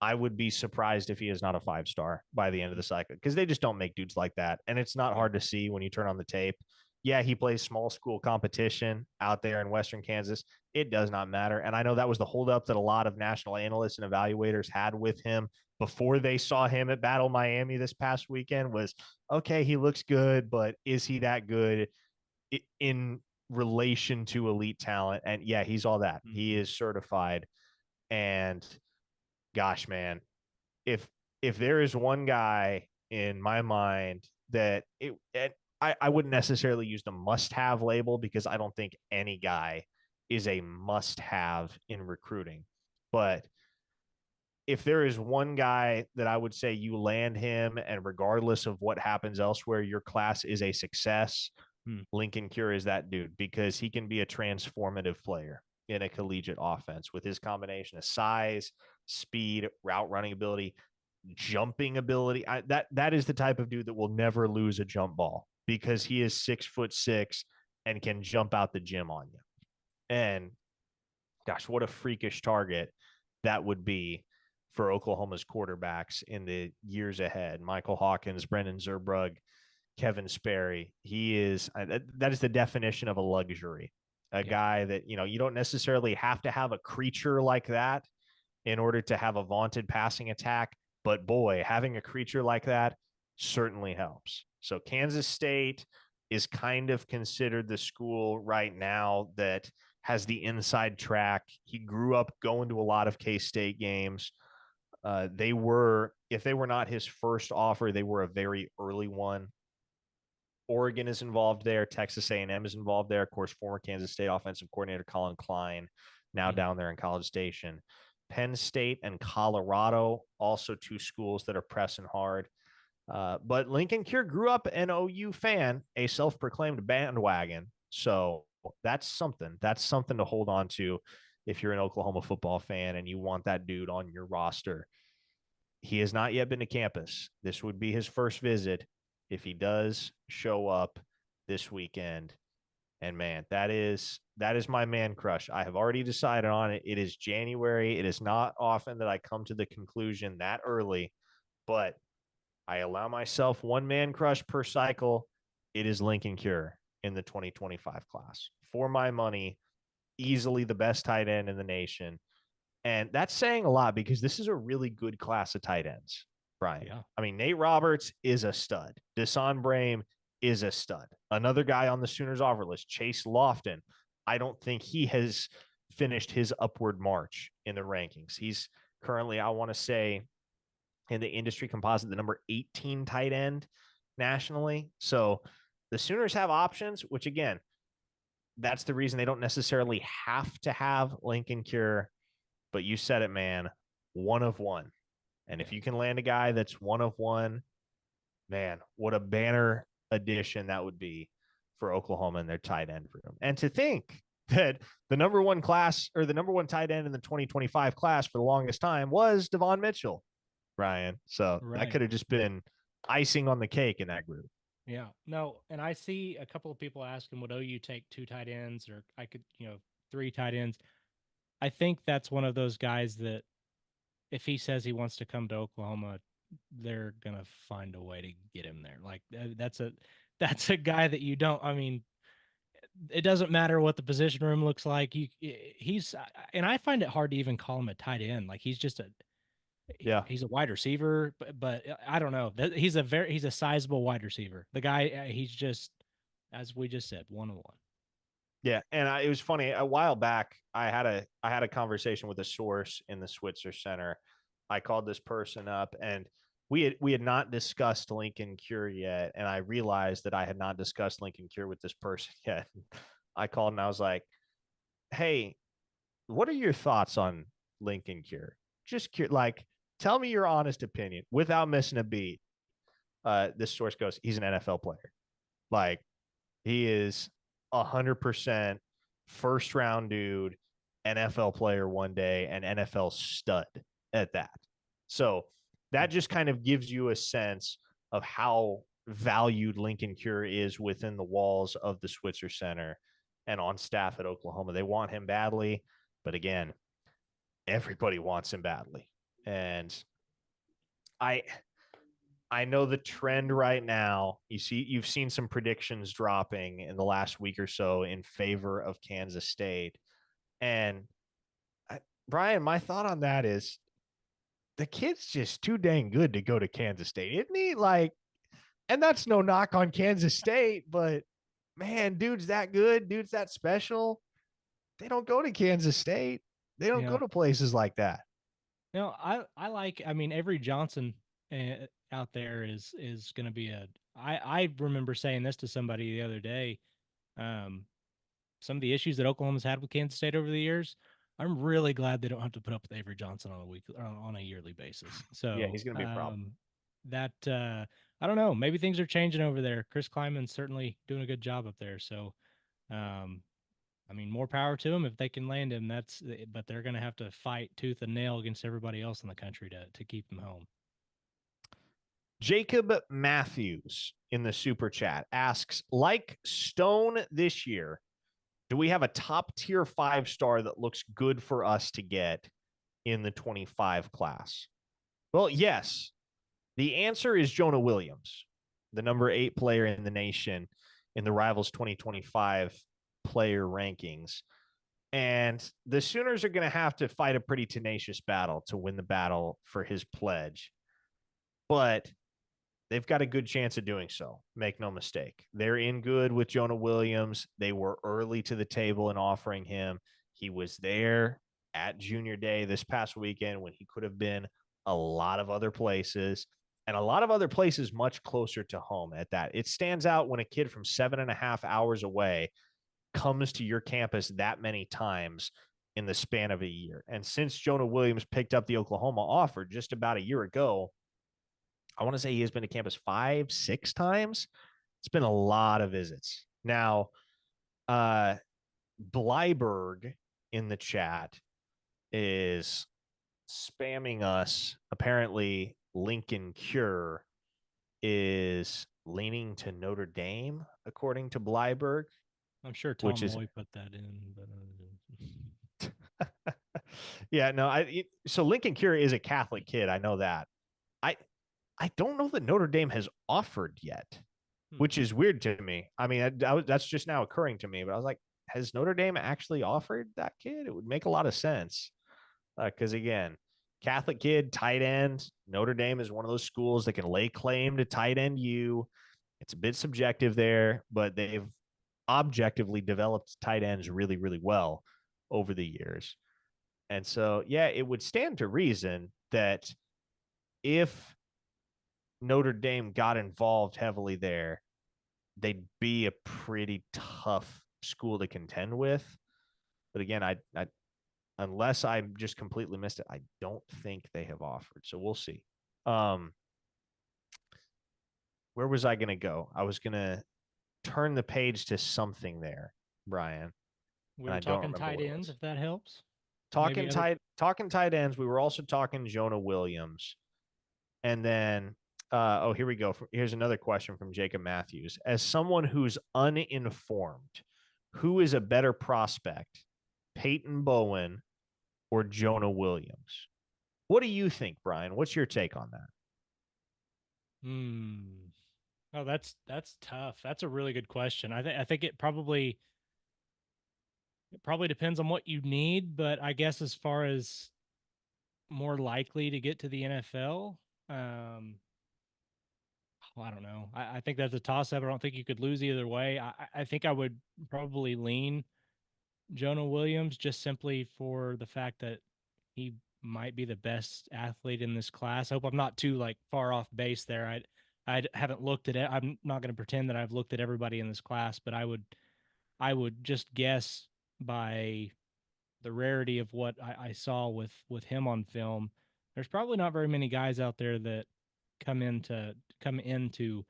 I would be surprised if he is not a 5-star by the end of the cycle, because they just don't make dudes like that. And it's not hard to see when you turn on the tape. Yeah, he plays small school competition out there in Western Kansas. It does not matter. And I know that was the holdup that a lot of national analysts and evaluators had with him before they saw him at Battle Miami this past weekend was, okay, he looks good, but is he that good in relation to elite talent? And yeah, he's all that. He is certified. And gosh, man, if there is one guy in my mind that I wouldn't necessarily use the must-have label, because I don't think any guy is a must-have in recruiting. But if there is one guy that I would say you land him, and regardless of what happens elsewhere, your class is a success, Lincoln Kure is that dude, because he can be a transformative player in a collegiate offense with his combination of size, speed, route running ability, jumping ability. That is the type of dude that will never lose a jump ball, because he is 6'6" and can jump out the gym on you. And gosh, what a freakish target that would be for Oklahoma's quarterbacks in the years ahead. Michael Hawkins, Brendan Zurbrugg, Kevin Sperry. He is that is the definition of a luxury. A guy that, you don't necessarily have to have a creature like that in order to have a vaunted passing attack, but boy, having a creature like that certainly helps. So Kansas State is kind of considered the school right now that has the inside track. He grew up going to a lot of K-State games. They were, if they were not his first offer, they were a very early one. Oregon is involved there. Texas A&M is involved there. Of course, former Kansas State offensive coordinator Colin Klein, now down there in College Station. Penn State and Colorado, also two schools that are pressing hard. But Lincoln Kure grew up an OU fan, a self-proclaimed bandwagon. So that's something. That's something to hold on to if you're an Oklahoma football fan and you want that dude on your roster. He has not yet been to campus. This would be his first visit if he does show up this weekend. And man, that is my man crush. I have already decided on it. It is January. It is not often that I come to the conclusion that early, but I allow myself one man crush per cycle. It is Lincoln Kure in the 2025 class. For my money, easily the best tight end in the nation. And that's saying a lot, because this is a really good class of tight ends, Brian. Yeah. I mean, Nate Roberts is a stud. Deson Brame is a stud. Another guy on the Sooners offer list, Chase Lofton. I don't think he has finished his upward march in the rankings. He's currently, I want to say, in the industry composite, the number 18 tight end nationally. So the Sooners have options, which again, that's the reason they don't necessarily have to have Lincoln Kure. but you said it, man, one of one. And if you can land a guy that's one of one, man, what a banner addition that would be for Oklahoma and their tight end room. And to think that the number one class or the number one tight end in the 2025 class for the longest time was Devon Mitchell, Ryan. So that could have just been icing on the cake in that group. Yeah. No, and I see a couple of people asking, would OU take 2 tight ends or I could, 3 tight ends. I think that's one of those guys that if he says he wants to come to Oklahoma, they're going to find a way to get him there. Like that's a guy that you don't, I mean, it doesn't matter what the position room looks like. He's, and I find it hard to even call him a tight end. Like he's just he's a wide receiver, but I don't know. He's a sizable wide receiver. The guy, he's just, as we just said, 1-on-1. Yeah, and it was funny. A while back, I had a conversation with a source in the Switzer Center. I called this person up, and we had not discussed Lincoln Kure yet, and I realized that I had not discussed Lincoln Kure with this person yet. I called and I was like, "Hey, what are your thoughts on Lincoln Kure? Just like, tell me your honest opinion without missing a beat." This source goes, "He's an NFL player. Like, he is 100% first round dude, NFL player one day, and NFL stud at that." So that just kind of gives you a sense of how valued Lincoln Kure is within the walls of the Switzer Center and on staff at Oklahoma. They want him badly, but again, everybody wants him badly. And I know the trend right now. You've seen some predictions dropping in the last week or so in favor of Kansas State. And Brian, my thought on that is the kid's just too dang good to go to Kansas State, isn't he? Like, and that's no knock on Kansas State, but man, dude's that good, dude's that special. They don't go to Kansas State. They don't go to places like that. No, I like. I mean, Avery Johnson out there is going to be a. I remember saying this to somebody the other day. Some of the issues that Oklahoma's had with Kansas State over the years, I'm really glad they don't have to put up with Avery Johnson on a week on a yearly basis. So yeah, he's going to be a problem. That I don't know. Maybe things are changing over there. Chris Kleiman's certainly doing a good job up there. So, I mean, more power to him if they can land him. But they're going to have to fight tooth and nail against everybody else in the country to keep him home. Jacob Matthews in the super chat asks, like Stone this year, do we have a top tier 5-star that looks good for us to get in the 25 class? Well, yes. The answer is Jonah Williams, the number 8 player in the nation in the Rivals 2025 player rankings. And the Sooners are going to have to fight a pretty tenacious battle to win the battle for his pledge. But they've got a good chance of doing so. Make no mistake. They're in good with Jonah Williams. They were early to the table in offering him. He was there at Junior Day this past weekend when he could have been a lot of other places, and a lot of other places much closer to home at that. It stands out when a kid from 7.5 hours away comes to your campus that many times in the span of a year. And since Jonah Williams picked up the Oklahoma offer just about a year ago, I want to say he has been to campus 5-6 times. It's been a lot of visits. Now, Blyberg in the chat is spamming us. Apparently, Lincoln Kure is leaning to Notre Dame, according to Blyberg. I'm sure Tom Moy put that in. But yeah, no. So Lincoln Kure is a Catholic kid. I know that. I don't know that Notre Dame has offered yet, which is weird to me. I mean, that's just now occurring to me. But I was like, has Notre Dame actually offered that kid? It would make a lot of sense. Because again, Catholic kid, tight end. Notre Dame is one of those schools that can lay claim to tight end you. It's a bit subjective there, but they've objectively developed tight ends really, really well over the years. And so, yeah, it would stand to reason that if Notre Dame got involved heavily there, they'd be a pretty tough school to contend with. But again, I unless I just completely missed it, I don't think they have offered. So we'll see. Where was I going to go? I was going to turn the page to something there, Brian. We And were I don't talking remember tight what it ends, was. if that helps. Talking tight ends. We were also talking Jonah Williams. And then, here we go. Here's another question from Jacob Matthews. As someone who's uninformed, who is a better prospect, Peyton Bowen or Jonah Williams? What do you think, Brian? What's your take on that? Oh, that's tough. That's a really good question. I think it probably depends on what you need, but I guess as far as more likely to get to the NFL, well, I don't know. I think that's a toss up. I don't think you could lose either way. I think I would probably lean Jonah Williams just simply for the fact that he might be the best athlete in this class. I hope I'm not too like far off base there. I haven't looked at it. I'm not going to pretend that I've looked at everybody in this class, but I would just guess by the rarity of what I saw with him on film. There's probably not very many guys out there that come into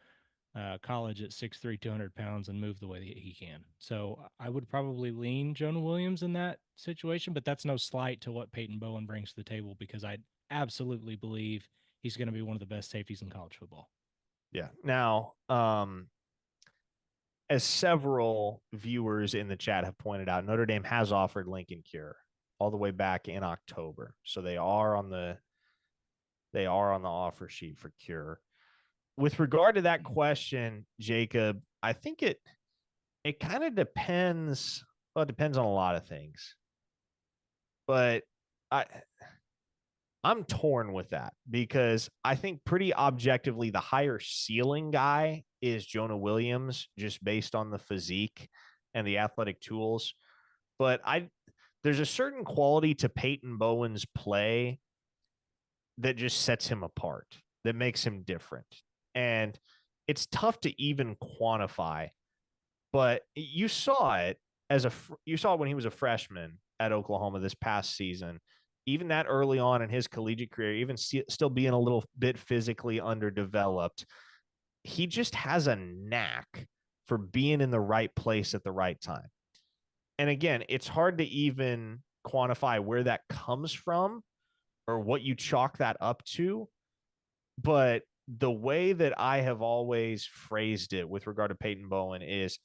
college at 6'3", 200 pounds and move the way that he can. So I would probably lean Jonah Williams in that situation, but that's no slight to what Peyton Bowen brings to the table because I absolutely believe he's going to be one of the best safeties in college football. Yeah. Now, as several viewers in the chat have pointed out, Notre Dame has offered Lincoln Kure all the way back in October. So they are on the offer sheet for Kure. With regard to that question, Jacob, I think it kind of depends. Well, it depends on a lot of things. But I'm torn with that because I think pretty objectively the higher ceiling guy is Jonah Williams, just based on the physique and the athletic tools. But there's a certain quality to Peyton Bowen's play that just sets him apart, that makes him different. And it's tough to even quantify, but you saw it when he was a freshman at Oklahoma this past season. Even that early on in his collegiate career, even still being a little bit physically underdeveloped, he just has a knack for being in the right place at the right time. And again, it's hard to even quantify where that comes from or what you chalk that up to. But the way that I have always phrased it with regard to Peyton Bowen is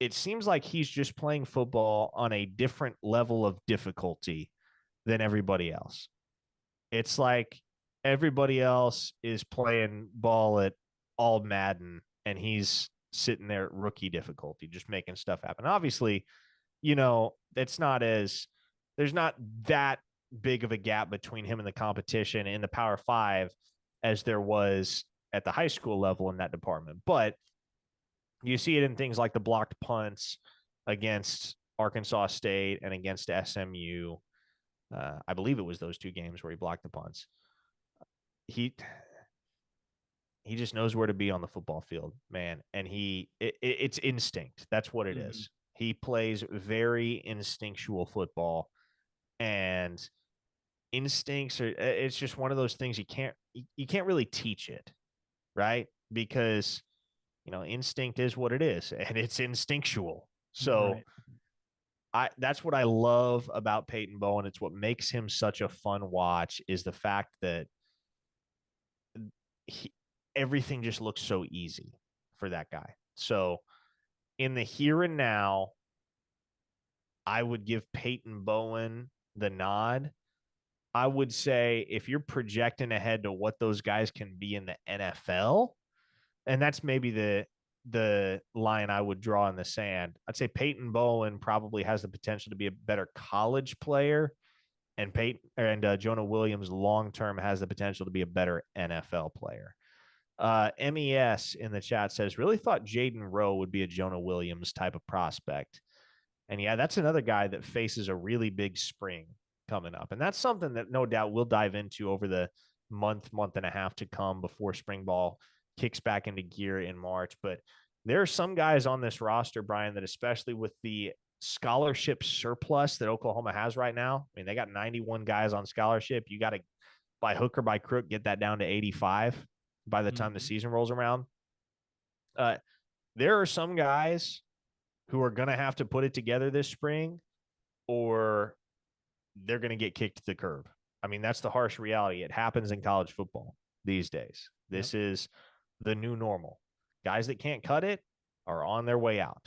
it seems like he's just playing football on a different level of difficulty than everybody else. It's like everybody else is playing ball at all Madden and he's sitting there at rookie difficulty, just making stuff happen. Obviously, there's not that big of a gap between him and the competition in the Power Five as there was at the high school level in that department. But you see it in things like the blocked punts against Arkansas State and against SMU. I believe it was those two games where he blocked the punts. He just knows where to be on the football field, man. And it's instinct. That's what it is. He plays very instinctual football, and instincts it's just one of those things you can't really teach it, right? Because instinct is what it is, and it's instinctual. So that's what I love about Peyton Bowen. It's what makes him such a fun watch is the fact that everything just looks so easy for that guy. So in the here and now, I would give Peyton Bowen the nod. I would say if you're projecting ahead to what those guys can be in the NFL, and that's maybe the line I would draw in the sand, I'd say Peyton Bowen probably has the potential to be a better college player, and Jonah Williams long term has the potential to be a better NFL player. MES in the chat says, really thought Jaden Rowe would be a Jonah Williams type of prospect. And yeah, that's another guy that faces a really big spring coming up. And that's something that no doubt we'll dive into over the month and a half to come before spring ball kicks back into gear in March. But there are some guys on this roster, Brian, that especially with the scholarship surplus that Oklahoma has right now. I mean, they got 91 guys on scholarship. You got to, by hook or by crook, get that down to 85 by the time the season rolls around. There are some guys who are going to have to put it together this spring, or they're going to get kicked to the curb. I mean, that's the harsh reality. It happens in college football these days. This is the new normal. Guys that can't cut it are on their way out,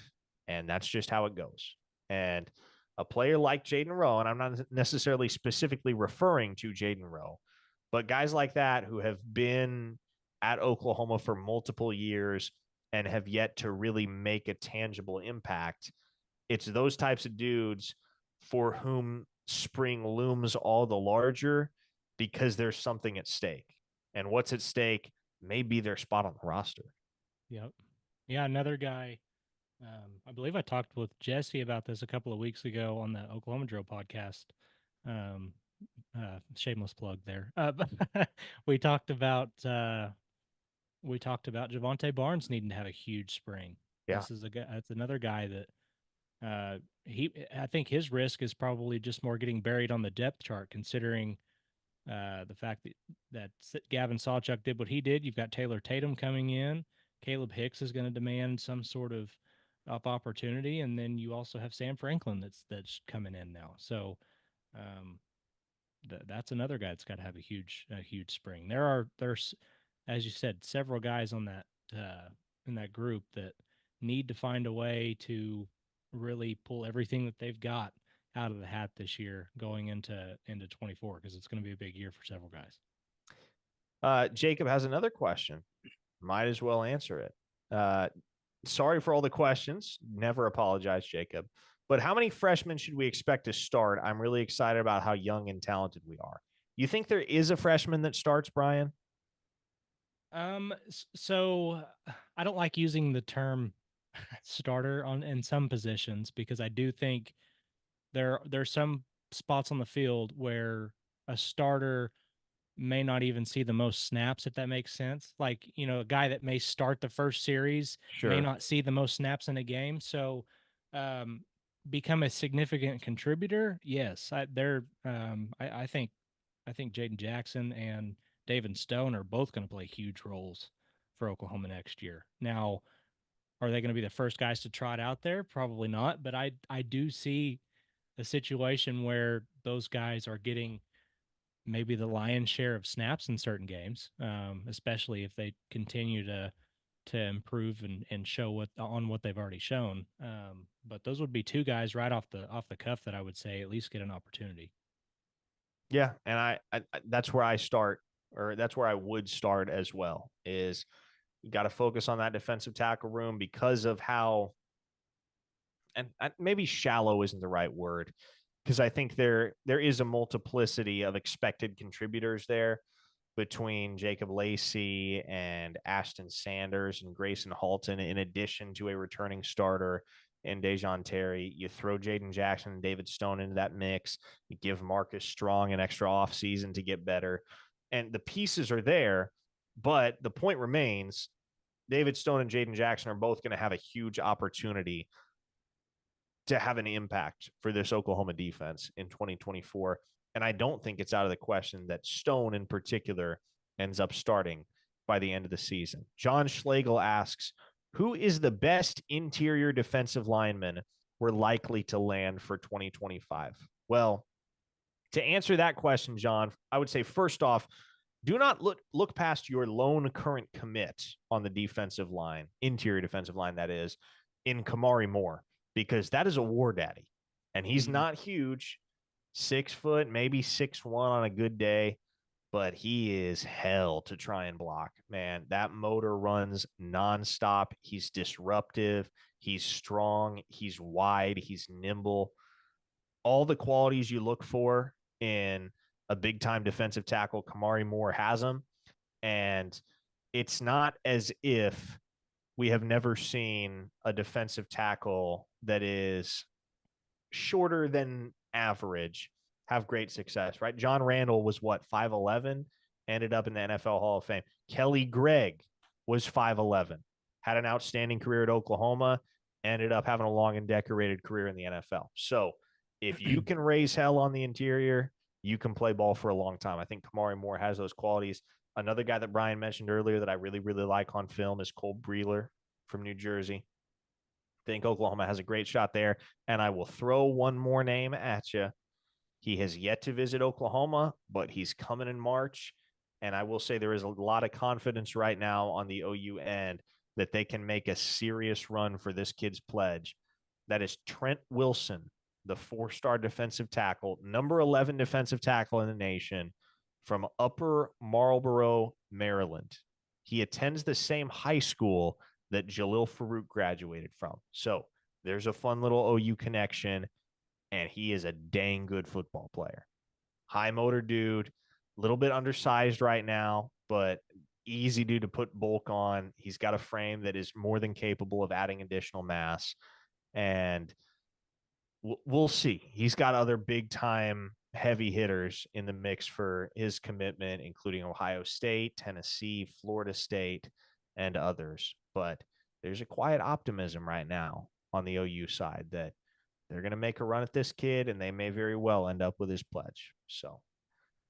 and that's just how it goes. And a player like Jaden Rowe, and I'm not necessarily specifically referring to Jaden Rowe, but guys like that who have been at Oklahoma for multiple years and have yet to really make a tangible impact, it's those types of dudes for whom spring looms all the larger because there's something at stake. And what's at stake may be their spot on the roster. Yep. Yeah, another guy. I believe I talked with Jesse about this a couple of weeks ago on the Oklahoma Drill podcast. Shameless plug there. We talked about Javonte Barnes needing to have a huge spring. Yeah. This is that's another guy that I think his risk is probably just more getting buried on the depth chart, considering the fact that Gavin Sawchuk did what he did. You've got Taylor Tatum coming in. Caleb Hicks is going to demand some sort of opportunity, and then you also have Sam Franklin that's coming in now. So that's another guy that's got to have a huge spring. There's, as you said, several guys on that in that group that need to find a way to really pull everything that they've got out of the hat this year going into 24, because it's going to be a big year for several guys. Jacob has another question. Might as well answer it. Sorry for all the questions. Never apologize, Jacob. But how many freshmen should we expect to start? I'm really excited about how young and talented we are. You think there is a freshman that starts, Brian? So I don't like using the term starter in some positions, because I do think there's some spots on the field where a starter may not even see the most snaps, if that makes sense. Like, a guy that may start the first series may not see the most snaps in a game. So, become a significant contributor. Yes, I think Jaden Jackson and David Stone are both going to play huge roles for Oklahoma next year. Now, are they going to be the first guys to trot out there? Probably not, but I do see a situation where those guys are getting maybe the lion's share of snaps in certain games, especially if they continue to improve and show what they've already shown. But those would be two guys right off the cuff that I would say at least get an opportunity. Yeah, and I that's where I start, or that's where I would start as well. Is you got to focus on that defensive tackle room because of how, and maybe shallow isn't the right word, because I think there is a multiplicity of expected contributors there between Jacob Lacey and Ashton Sanders and Grayson Halton, in addition to a returning starter in Dejon Terry. You throw Jaden Jackson and David Stone into that mix. You give Marcus Strong an extra offseason to get better. And the pieces are there, but the point remains, David Stone and Jaden Jackson are both going to have a huge opportunity to have an impact for this Oklahoma defense in 2024. And I don't think it's out of the question that Stone in particular ends up starting by the end of the season. John Schlegel asks, who is the best interior defensive lineman we're likely to land for 2025? Well, to answer that question, John, I would say first off, do not look past your lone current commit on the defensive line, interior defensive line, that is, in Kamari Moore, because that is a war daddy. And he's not huge, 6 foot, maybe 6'1" on a good day, but he is hell to try and block. Man, that motor runs nonstop. He's disruptive. He's strong. He's wide. He's nimble. All the qualities you look for in a big-time defensive tackle, Kamari Moore has them. And it's not as if we have never seen a defensive tackle that is shorter than average have great success, right? John Randall was 5'11", ended up in the NFL Hall of Fame. Kelly Gregg was 5'11", had an outstanding career at Oklahoma, ended up having a long and decorated career in the NFL. So if you can raise hell on the interior, you can play ball for a long time. I think Kamari Moore has those qualities. Another guy that Brian mentioned earlier that I really, really like on film is Cole Breeler from New Jersey. I think Oklahoma has a great shot there. And I will throw one more name at you. He has yet to visit Oklahoma, but he's coming in March. And I will say there is a lot of confidence right now on the OU end that they can make a serious run for this kid's pledge. That is Trent Wilson, the 4-star defensive tackle, number 11 defensive tackle in the nation from Upper Marlboro, Maryland. He attends the same high school that Jalil Farouk graduated from. So there's a fun little OU connection, and he is a dang good football player. High motor dude, a little bit undersized right now, but easy dude to put bulk on. He's got a frame that is more than capable of adding additional mass. And we'll see. He's got other big time heavy hitters in the mix for his commitment, including Ohio State, Tennessee, Florida State, and others. But there's a quiet optimism right now on the OU side that they're going to make a run at this kid, and they may very well end up with his pledge. So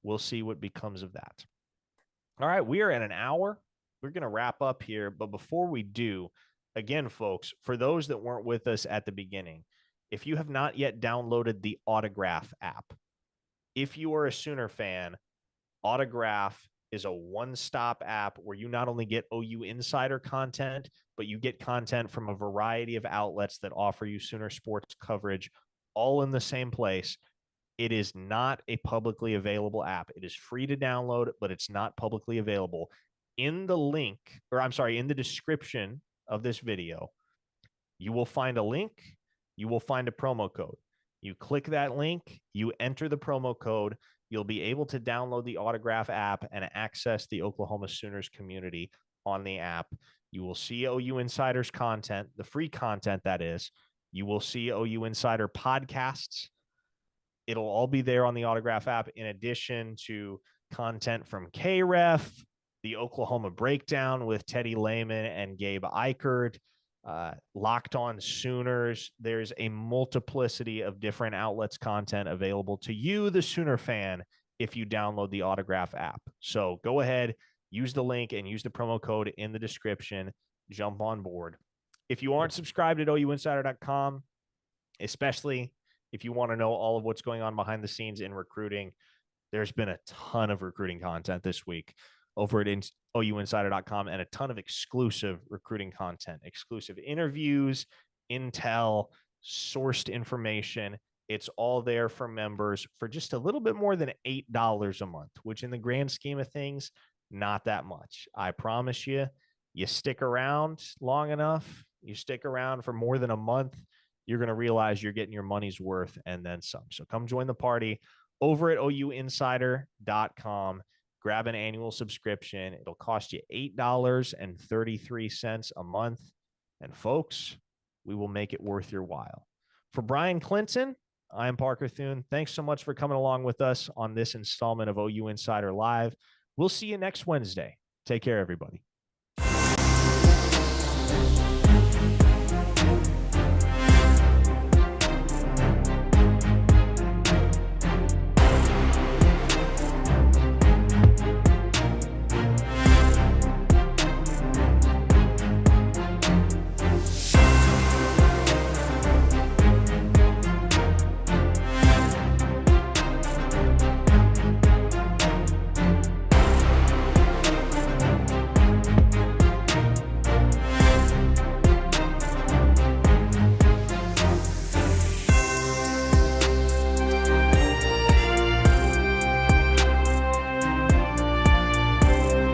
we'll see what becomes of that. All right, we are at an hour. We're going to wrap up here. But before we do, again, folks, for those that weren't with us at the beginning, if you have not yet downloaded the Autograph app, if you are a Sooner fan, Autograph is a one-stop app where you not only get OU insider content, but you get content from a variety of outlets that offer you Sooner sports coverage all in the same place. It is not a publicly available app. It is free to download, but it's not publicly available. In the link, or I'm sorry, in the description of this video, you will find a link. You will find a promo code. You click that link, you enter the promo code, you'll be able to download the Autograph app and access the Oklahoma Sooners community on the app. You will see OU Insiders content, the free content that is. You will see OU Insider podcasts. It'll all be there on the Autograph app, in addition to content from KREF, the Oklahoma Breakdown with Teddy Lehman and Gabe Eichert, Locked On Sooners. There's a multiplicity of different outlets content available to you, the Sooner fan, if you download the Autograph app. So go ahead, use the link and use the promo code in the description. Jump on board. If you aren't subscribed at OUinsider.com, especially if you want to know all of what's going on behind the scenes in recruiting, there's been a ton of recruiting content this week over at OUinsider.com, and a ton of exclusive recruiting content, exclusive interviews, intel, sourced information. It's all there for members for just a little bit more than $8 a month, which in the grand scheme of things, not that much. I promise you, you stick around long enough, you stick around for more than a month, you're going to realize you're getting your money's worth and then some. So come join the party over at OUinsider.com. Grab an annual subscription. It'll cost you $8.33 a month. And folks, we will make it worth your while. For Brian Clinton, I'm Parker Thune. Thanks so much for coming along with us on this installment of OU Insider Live. We'll see you next Wednesday. Take care, everybody.